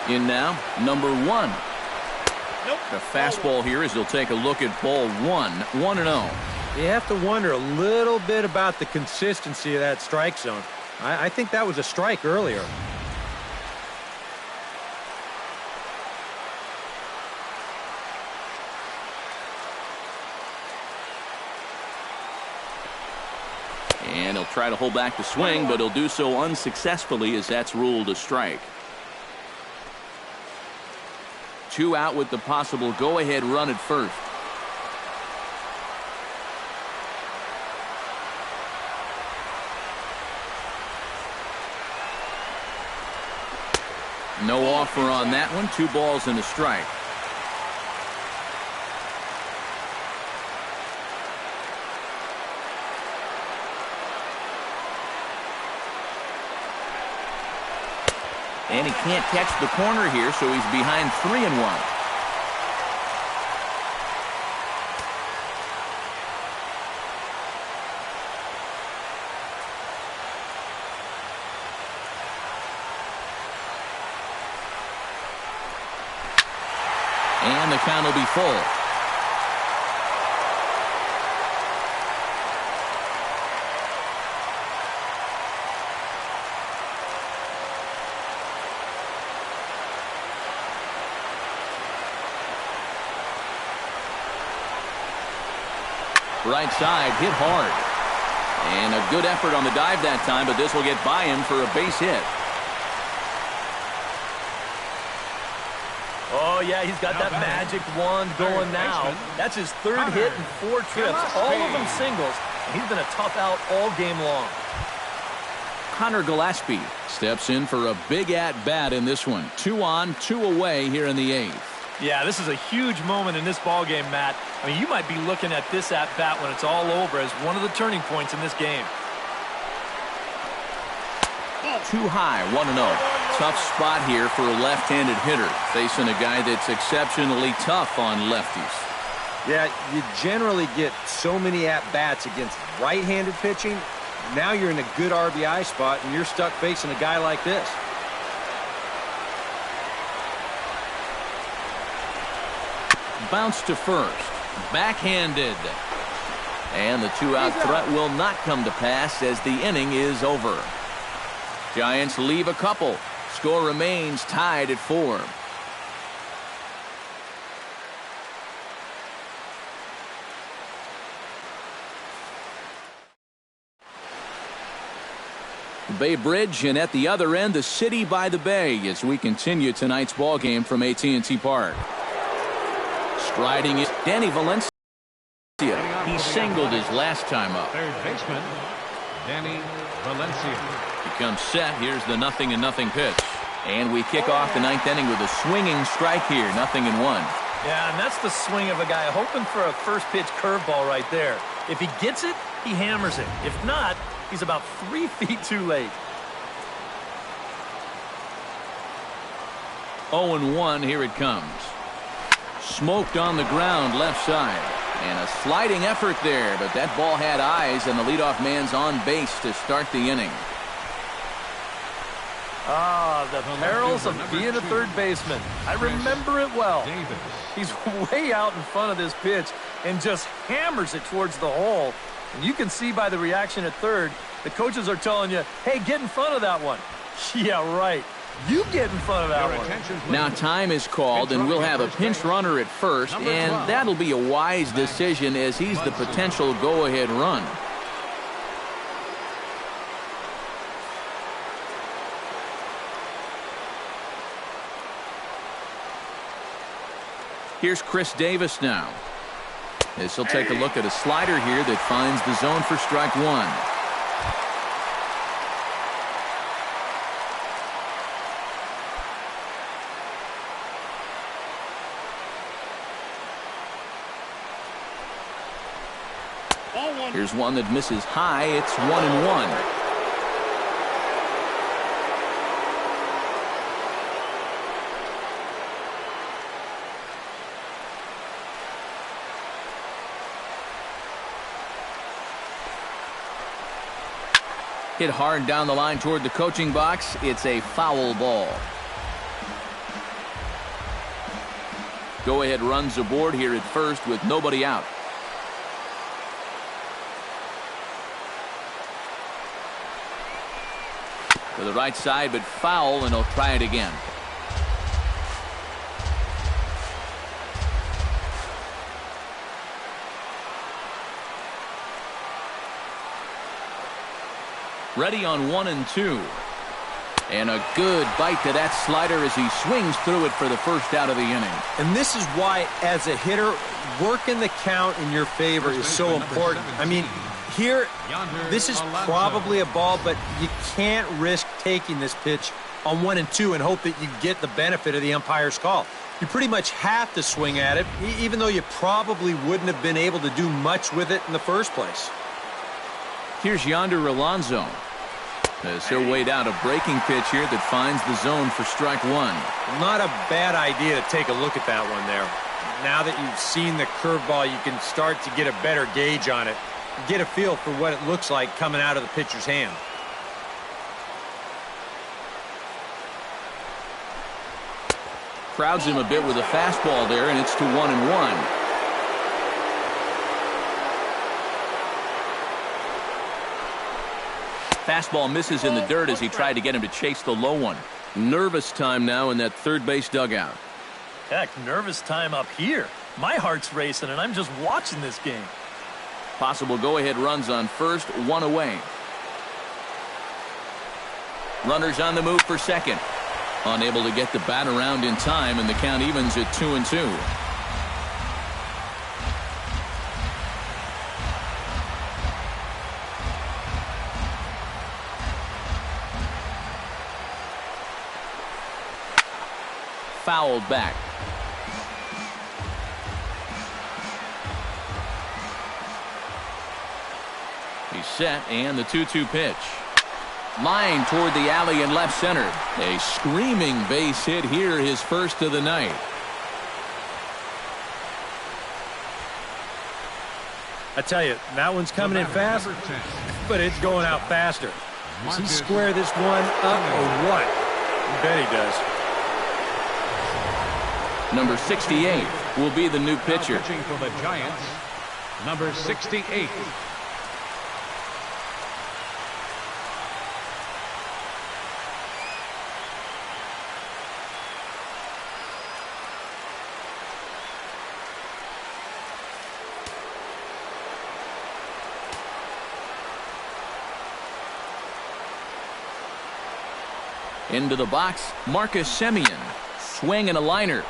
In now, number 1. The fastball here as he'll take a look at ball 1, 1-0. You have to wonder a little bit about the consistency of that strike zone. I think that was a strike earlier. And he'll try to hold back the swing, but he'll do so unsuccessfully as that's ruled a strike. 2 out with the possible go-ahead run at first. No offer on that one. 2 balls and a strike. And he can't catch the corner here, so he's behind 3-1. And the count will be full. Right side, hit hard. And a good effort on the dive that time, but this will get by him for a base hit. Oh, yeah, he's got that magic wand going now. That's his 3rd hit in 4 trips, all of them singles. And he's been a tough out all game long. Connor Gillespie steps in for a big at-bat in this one. 2 on, 2 away here in the 8th. Yeah, this is a huge moment in this ballgame, Matt. I mean, you might be looking at this at-bat when it's all over as one of the turning points in this game. Too high, 1-0. Tough spot here for a left-handed hitter, facing a guy that's exceptionally tough on lefties. Yeah, you generally get so many at-bats against right-handed pitching. Now you're in a good RBI spot, and you're stuck facing a guy like this. Bounce to first. Backhanded. And the 2-out threat will not come to pass as the inning is over. Giants leave a couple. Score remains tied at 4. Bay Bridge, and at the other end, the city by the bay as we continue tonight's ball game from AT&T Park. Striding is Danny Valencia. He singled his last time up. 3rd baseman, Danny Valencia. He comes set. Here's the 0-0 pitch. And we kick off the 9th inning with a swinging strike here. 0-1. Yeah, and that's the swing of a guy hoping for a first pitch curveball right there. If he gets it, he hammers it. If not, he's about 3 feet too late. 0-1. Here it comes. Smoked on the ground left side. And a sliding effort there, but that ball had eyes, and the leadoff man's on base to start the inning. Ah, the perils of being a 3rd baseman. I remember it well. He's way out in front of this pitch and just hammers it towards the hole. And you can see by the reaction at 3rd, the coaches are telling you, hey, get in front of that one. Yeah, right. You get in front of that one. Now time is called, and we'll have a pinch runner at first, and that'll be a wise decision as he's the potential go-ahead run. Here's Chris Davis now. This will take a look at a slider here that finds the zone for strike 1. Here's one that misses high. It's 1-1. Hit hard down the line toward the coaching box. It's a foul ball. Go-ahead runs aboard here at first with nobody out. To the right side, but foul, and he'll try it again. Ready on 1-2. And a good bite to that slider as he swings through it for the first out of the inning. And this is why, as a hitter, working the count in your favor is so important. I mean, here, this is probably a ball, but you can't risk taking this pitch on 1-2 and hope that you get the benefit of the umpire's call. You pretty much have to swing at it, even though you probably wouldn't have been able to do much with it in the first place. Here's Yonder Alonso. As he'll wait out a breaking pitch here that finds the zone for strike one. Not a bad idea to take a look at that one there. Now that you've seen the curveball, you can start to get a better gauge on it. Get a feel for what it looks like coming out of the pitcher's hand. Crowds him a bit with a fastball there, and it's to 1-1. Fastball misses in the dirt as he tried to get him to chase the low one. Nervous time now in that third base dugout. Heck, nervous time up here. My heart's racing, and I'm just watching this game. Possible go-ahead runs on first, one away. Runners on the move for second. Unable to get the bat around in time, and the count evens at 2-2. Fouled back. He's set, and the 2-2 pitch. Line toward the alley in left center. A screaming base hit here, his first of the night. I tell you, that one's coming in fast, but it's going out faster. Does he square this one up or what? You bet he does. Number 68 will be the new pitcher. Pitching for the Giants, number 68. Into the box, Marcus Semien. Swing and a liner.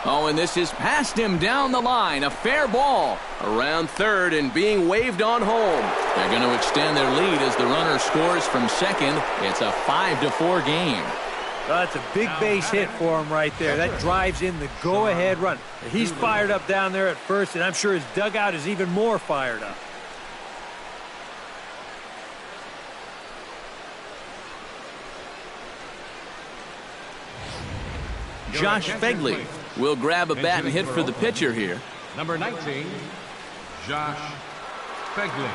Oh, and this is past him down the line. A fair ball. Around third and being waved on home. They're going to extend their lead as the runner scores from second. It's a 5-4 game. That's a big base hit for him right there. That drives in the go-ahead run. He's fired up down there at first, and I'm sure his dugout is even more fired up. Josh Fegley will grab a bat and hit for the pitcher here. Number 19, Josh Fegley.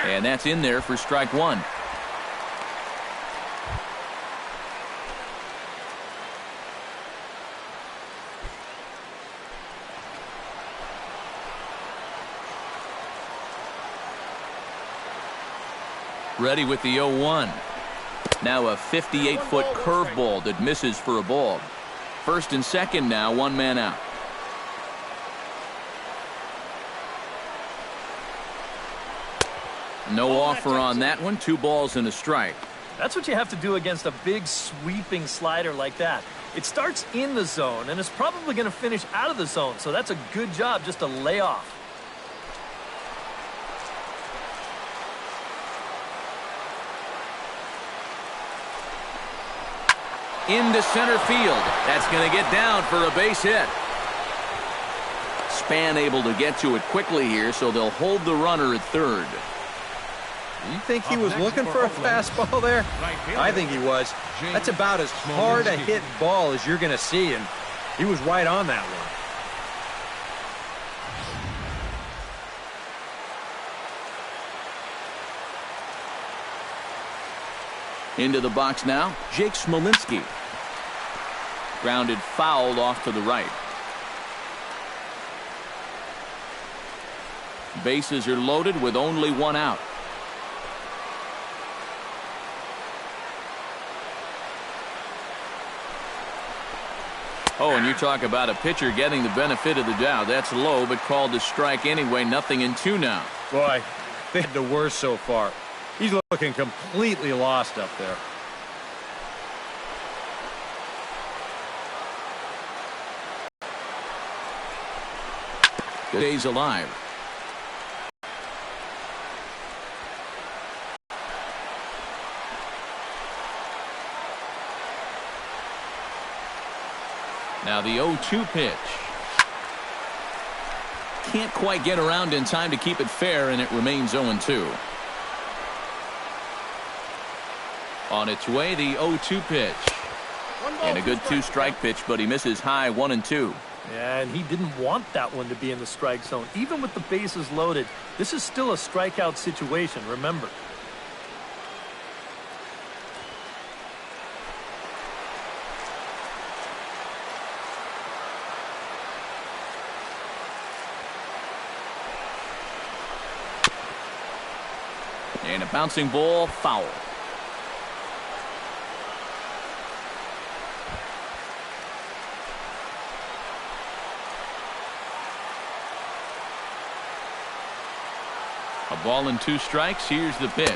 And that's in there for strike one. Ready with the 0-1. Now a 58-foot curveball that misses for a ball. First and second now, one man out. No offer on that one. 2 balls and a strike. That's what you have to do against a big sweeping slider like that. It starts in the zone, and it's probably going to finish out of the zone, so that's a good job just to lay off. Into center field. That's going to get down for a base hit. Span able to get to it quickly here, so they'll hold the runner at third. You think he was looking for a fastball there? I think he was. That's about as hard a hit ball as you're going to see, and he was right on that one. Into the box now, Jake Smolinski. Grounded foul off to the right. Bases are loaded with only one out. Oh, and you talk about a pitcher getting the benefit of the doubt. That's low, but called a strike anyway. 0-2 now. Boy, they had the worst so far. He's looking completely lost up there. Stays alive. Now the 0-2 pitch. Can't quite get around in time to keep it fair, and it remains 0-2. On its way, the 0-2 pitch. And a good two-strike pitch, but he misses high 1-2. Yeah, and he didn't want that one to be in the strike zone. Even with the bases loaded, this is still a strikeout situation, remember. And a bouncing ball, foul. A ball and 2 strikes. Here's the pitch.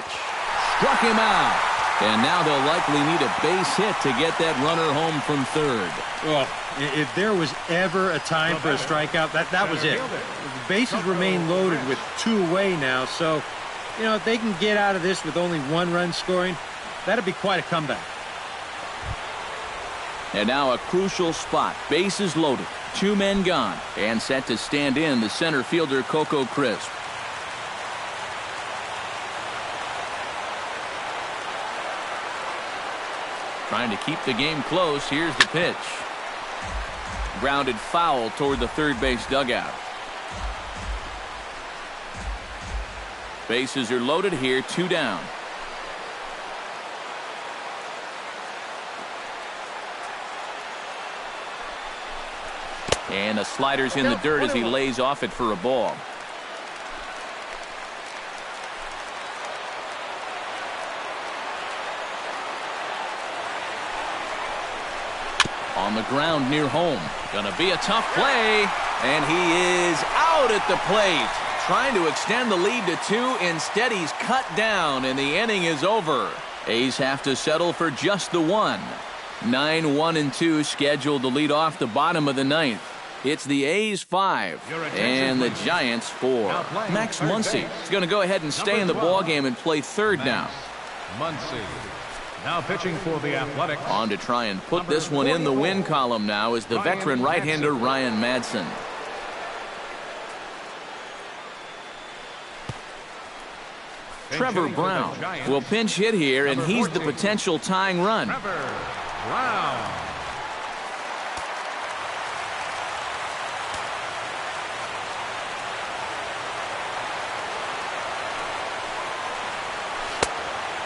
Struck him out. And now they'll likely need a base hit to get that runner home from third. Oh, if there was ever a time for a strikeout, that was it. The bases remain loaded with 2 away now, so, you know, if they can get out of this with only 1 run scoring, that'd be quite a comeback. And now a crucial spot. Bases loaded. 2 men gone. And set to stand in, the center fielder, Coco Crisp. Trying to keep the game close. Here's the pitch. Grounded foul toward the third base dugout. Bases are loaded here. 2 down. And the slider's in the dirt as he lays off it for a ball. On the ground near home. Gonna be a tough play. And he is out at the plate. Trying to extend the lead to 2. Instead, he's cut down, and the inning is over. A's have to settle for just the 1. 9-1-2 scheduled to lead off the bottom of the 9th. It's the A's 5 and the Giants 4. Max Muncy is going to go ahead and stay in the ballgame and play third now. Muncy now pitching for the Athletics. On to try and put this one in the win column now is the veteran right-hander Ryan Madsen. Trevor Brown will pinch hit here, and he's the potential tying run. Trevor Brown.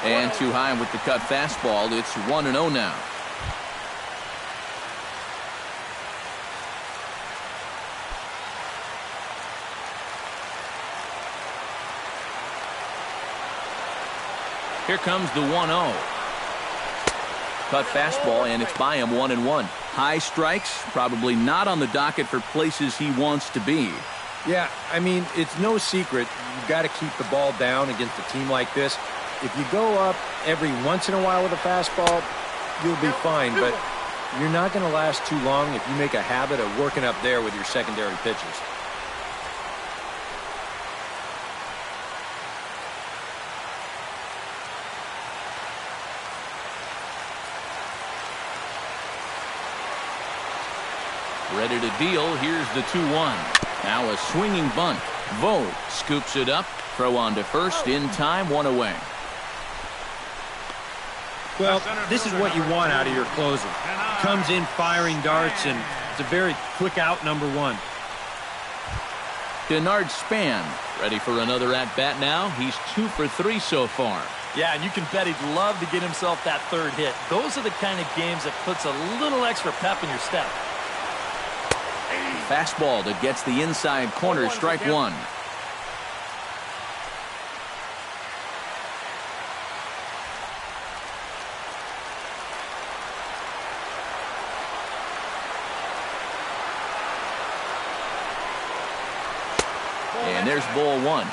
And too high with the cut fastball. It's 1-0 now. Here comes the 1-0. Cut fastball, and it's by him 1-1. High strikes, probably not on the docket for places he wants to be. Yeah, I mean, it's no secret. You've got to keep the ball down against a team like this. If you go up every once in a while with a fastball, you'll be fine, but you're not going to last too long if you make a habit of working up there with your secondary pitches. Ready to deal. Here's the 2-1. Now a swinging bunt. Vogt scoops it up. Throw on to first. In time. 1 away. Well, this is what you want out of your closer. Comes in firing darts, and it's a very quick out, number 1. Denard Span ready for another at-bat now. He's 2 for 3 so far. Yeah, and you can bet he'd love to get himself that third hit. Those are the kind of games that puts a little extra pep in your step. Fastball that gets the inside corner. Strike 1. And there's ball one.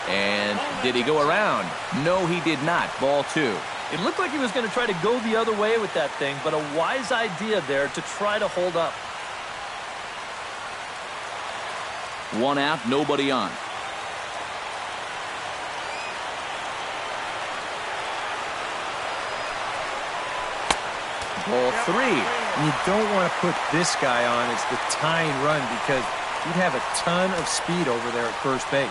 And did he go around? No, he did not. Ball two. It looked like he was going to try to go the other way with that thing, but a wise idea there to try to hold up. One out, nobody on. Ball three. You don't want to put this guy on as the tying run because he'd have a ton of speed over there at first base.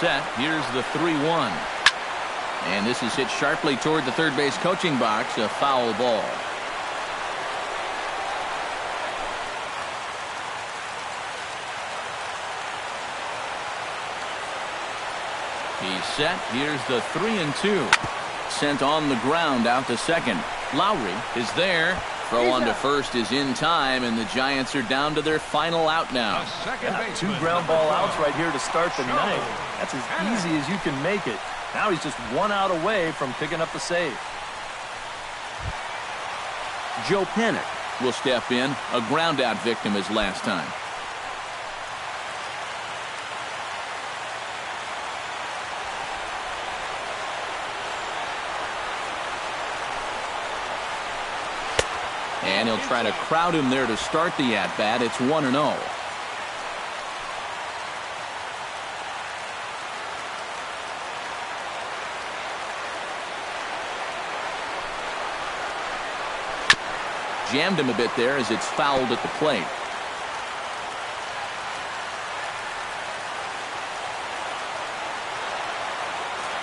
Set. Here's the 3-1. And this is hit sharply toward the third base coaching box. A foul ball. He's set. Here's the 3-2. Sent on the ground out to second. Lowry is there. Throw on to first is in time, and the Giants are down to their final out now. Yeah, 2 ground ball outs right here to start the ninth. That's as easy as you can make it. Now he's just 1 out away from picking up the save. Joe Panic will step in. A ground out victim his last time. And he'll try to crowd him there to start the at-bat. It's 1-0. Jammed him a bit there as it's fouled at the plate.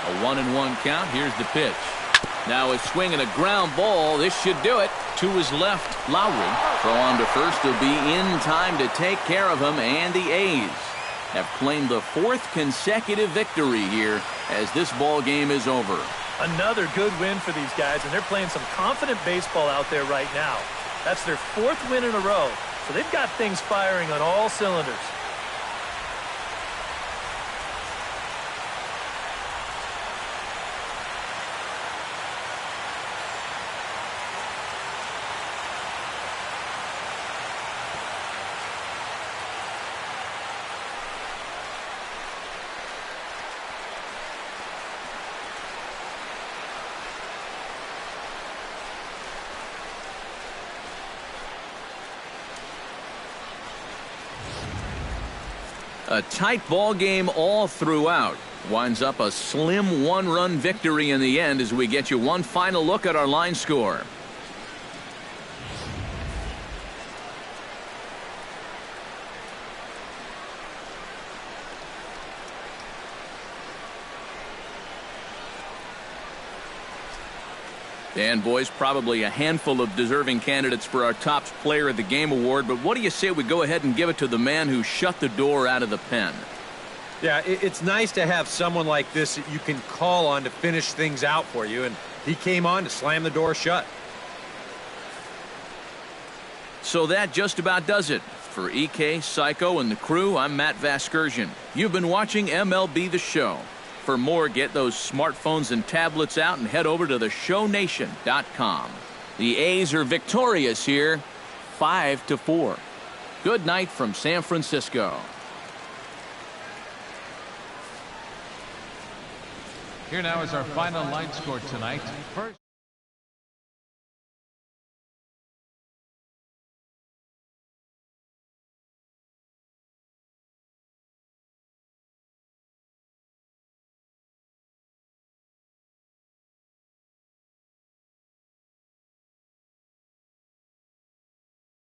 A 1-1 count. Here's the pitch. Now a swing and a ground ball. This should do it. To his left, Lowry. Throw on to first will be in time to take care of him, and the A's have claimed the 4th consecutive victory here as this ball game is over. Another good win for these guys, and they're playing some confident baseball out there right now. That's their 4th win in a row, so they've got things firing on all cylinders. A tight ball game all throughout. Winds up a slim 1-run victory in the end as we get you one final look at our line score. And boys, probably a handful of deserving candidates for our top player of the game award, but what do you say we go ahead and give it to the man who shut the door out of the pen? Yeah, it's nice to have someone like this that you can call on to finish things out for you, and he came on to slam the door shut. So that just about does it. For EK, Psycho, and the crew, I'm Matt Vasgersian. You've been watching MLB The Show. For more, get those smartphones and tablets out and head over to theshownation.com. The A's are victorious here, 5-4. Good night from San Francisco. Here now is our final line score tonight. First